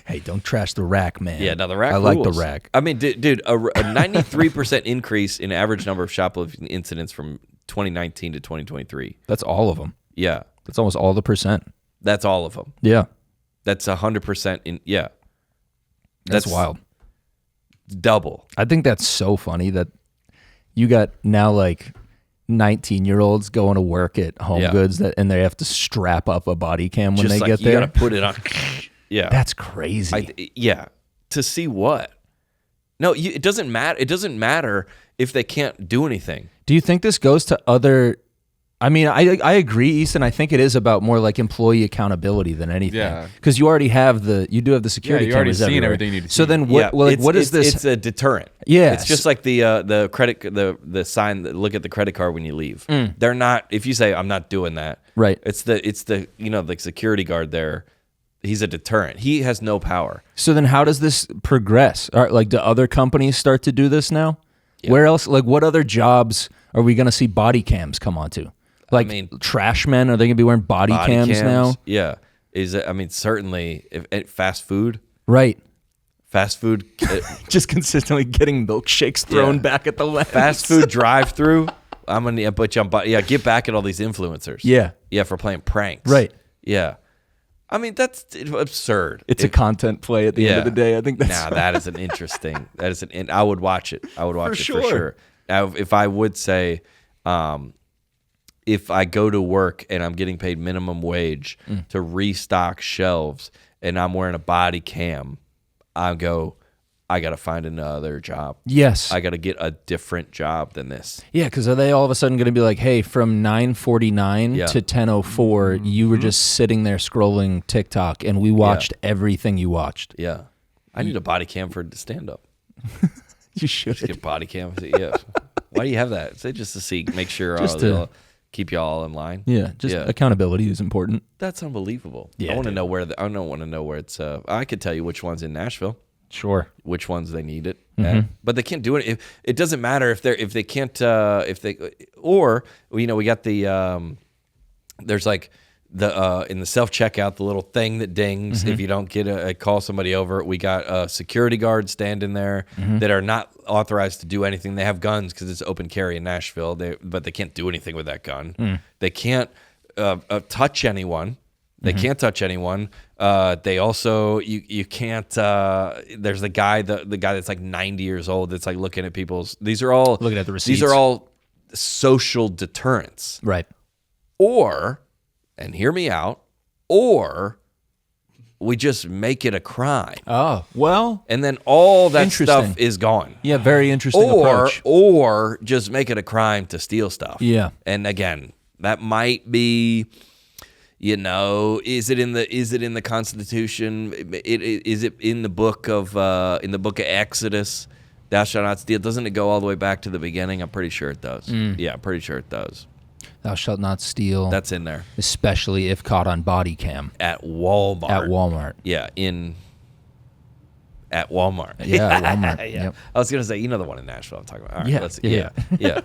Hey, don't trash the rack, man. Yeah, no, the rack I rules. like the rack. I mean, dude, a 93% increase in average number of shoplifting incidents from 2019 to 2023. That's all of them. Yeah. That's almost all the percent. That's all of them. Yeah. That's 100% in, yeah. That's wild. Double. I think that's so funny that you got now like 19-year-olds going to work at HomeGoods and they have to strap up a body cam when Just they get there. You got to put it on. Yeah. That's crazy. Yeah. To see what? No, it doesn't matter. It doesn't matter if they can't do anything. Do you think this goes to other... I mean, I agree, Easton. I think it is about more like employee accountability than anything. Yeah. Because you already have the security cameras everywhere. Seen everything you need to so see. then what is this? It's a deterrent. Yeah. It's just like the credit, the sign that look at the credit card when you leave. They're not, if you say, I'm not doing that. Right. It's the the security guard there. He's a deterrent. He has no power. So then how does this progress? Do other companies start to do this now? Yeah. Where else, what other jobs are we going to see body cams come onto? Trash men, are they going to be wearing body cams now? Yeah. Certainly, fast food. Right. Fast food. Just consistently getting milkshakes thrown back at the lens. Fast food drive-through. I'm gonna put you on. Get back at all these influencers. Yeah, for playing pranks. Right. Yeah. I mean, that's absurd. It's a content play at the end of the day. I think that's that is an interesting. I would watch it. I would watch it for sure. Now, if I would say, if I go to work and I'm getting paid minimum wage to restock shelves and I'm wearing a body cam, I got to find another job. Yes. I got to get a different job than this. Yeah, because are they all of a sudden going to be like, hey, from 9:49 to 10:04, you were just sitting there scrolling TikTok, and we watched everything you watched. Yeah. I need a body cam for stand-up. You should. Just get body cam. Yeah. Why do you have that? Say just to see, make sure they'll keep you all in line. Yeah, accountability is important. That's unbelievable. Yeah, I want to know where I don't want to know where it's. I could tell you which one's in Nashville. Sure. Which ones they need it at. But they can't do it. It doesn't matter if they can't we got the there's like the in the self-checkout, the little thing that dings if you don't get call somebody over. We got security guards standing there that are not authorized to do anything. They have guns because it's open carry in Nashville. But they can't do anything with that gun. They can't touch anyone. They can't touch anyone. They also you can't. There's the guy that's like 90 years old that's like looking at people's. These are all looking at the receipts. These are all social deterrents, right? Or, and hear me out, or we just make it a crime. Oh, well, and then all that stuff is gone. Yeah, very interesting approach. Or just make it a crime to steal stuff. Yeah, and again, that might be. Is it in the Constitution? Is it in the book of Exodus? Thou shalt not steal. Doesn't it go all the way back to the beginning? I'm pretty sure it does. Yeah, I'm pretty sure it does. Thou shalt not steal. That's in there, especially if caught on body cam at Walmart. At Walmart. Yeah, at Walmart. Yeah, at Walmart. Yeah. Yep. I was gonna say, the one in Nashville I'm talking about. All right, yeah. Let's see. Yeah.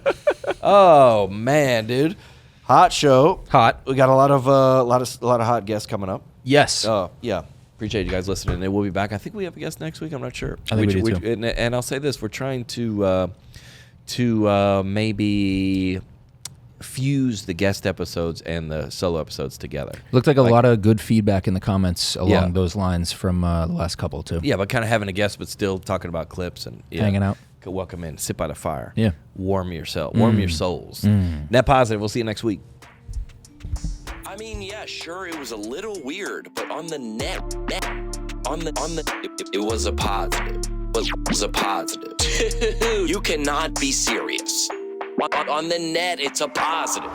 Oh man, dude. Hot show. Hot. We got a lot of hot guests coming up. Yes. Yeah. Appreciate you guys listening. And we'll be back. I think we have a guest next week. I'm not sure. I think we do too. And I'll say this: we're trying to maybe fuse the guest episodes and the solo episodes together. Looked like a lot of good feedback in the comments along those lines from the last couple too. Yeah, but kind of having a guest, but still talking about clips and hanging out. Welcome in. Sit by the fire. Yeah. Warm yourself. Warm your souls. Net Positive. We'll see you next week. I mean, yeah, sure, it was a little weird, but on the net, it was a positive. It was a positive. Dude, you cannot be serious. On the net, it's a positive.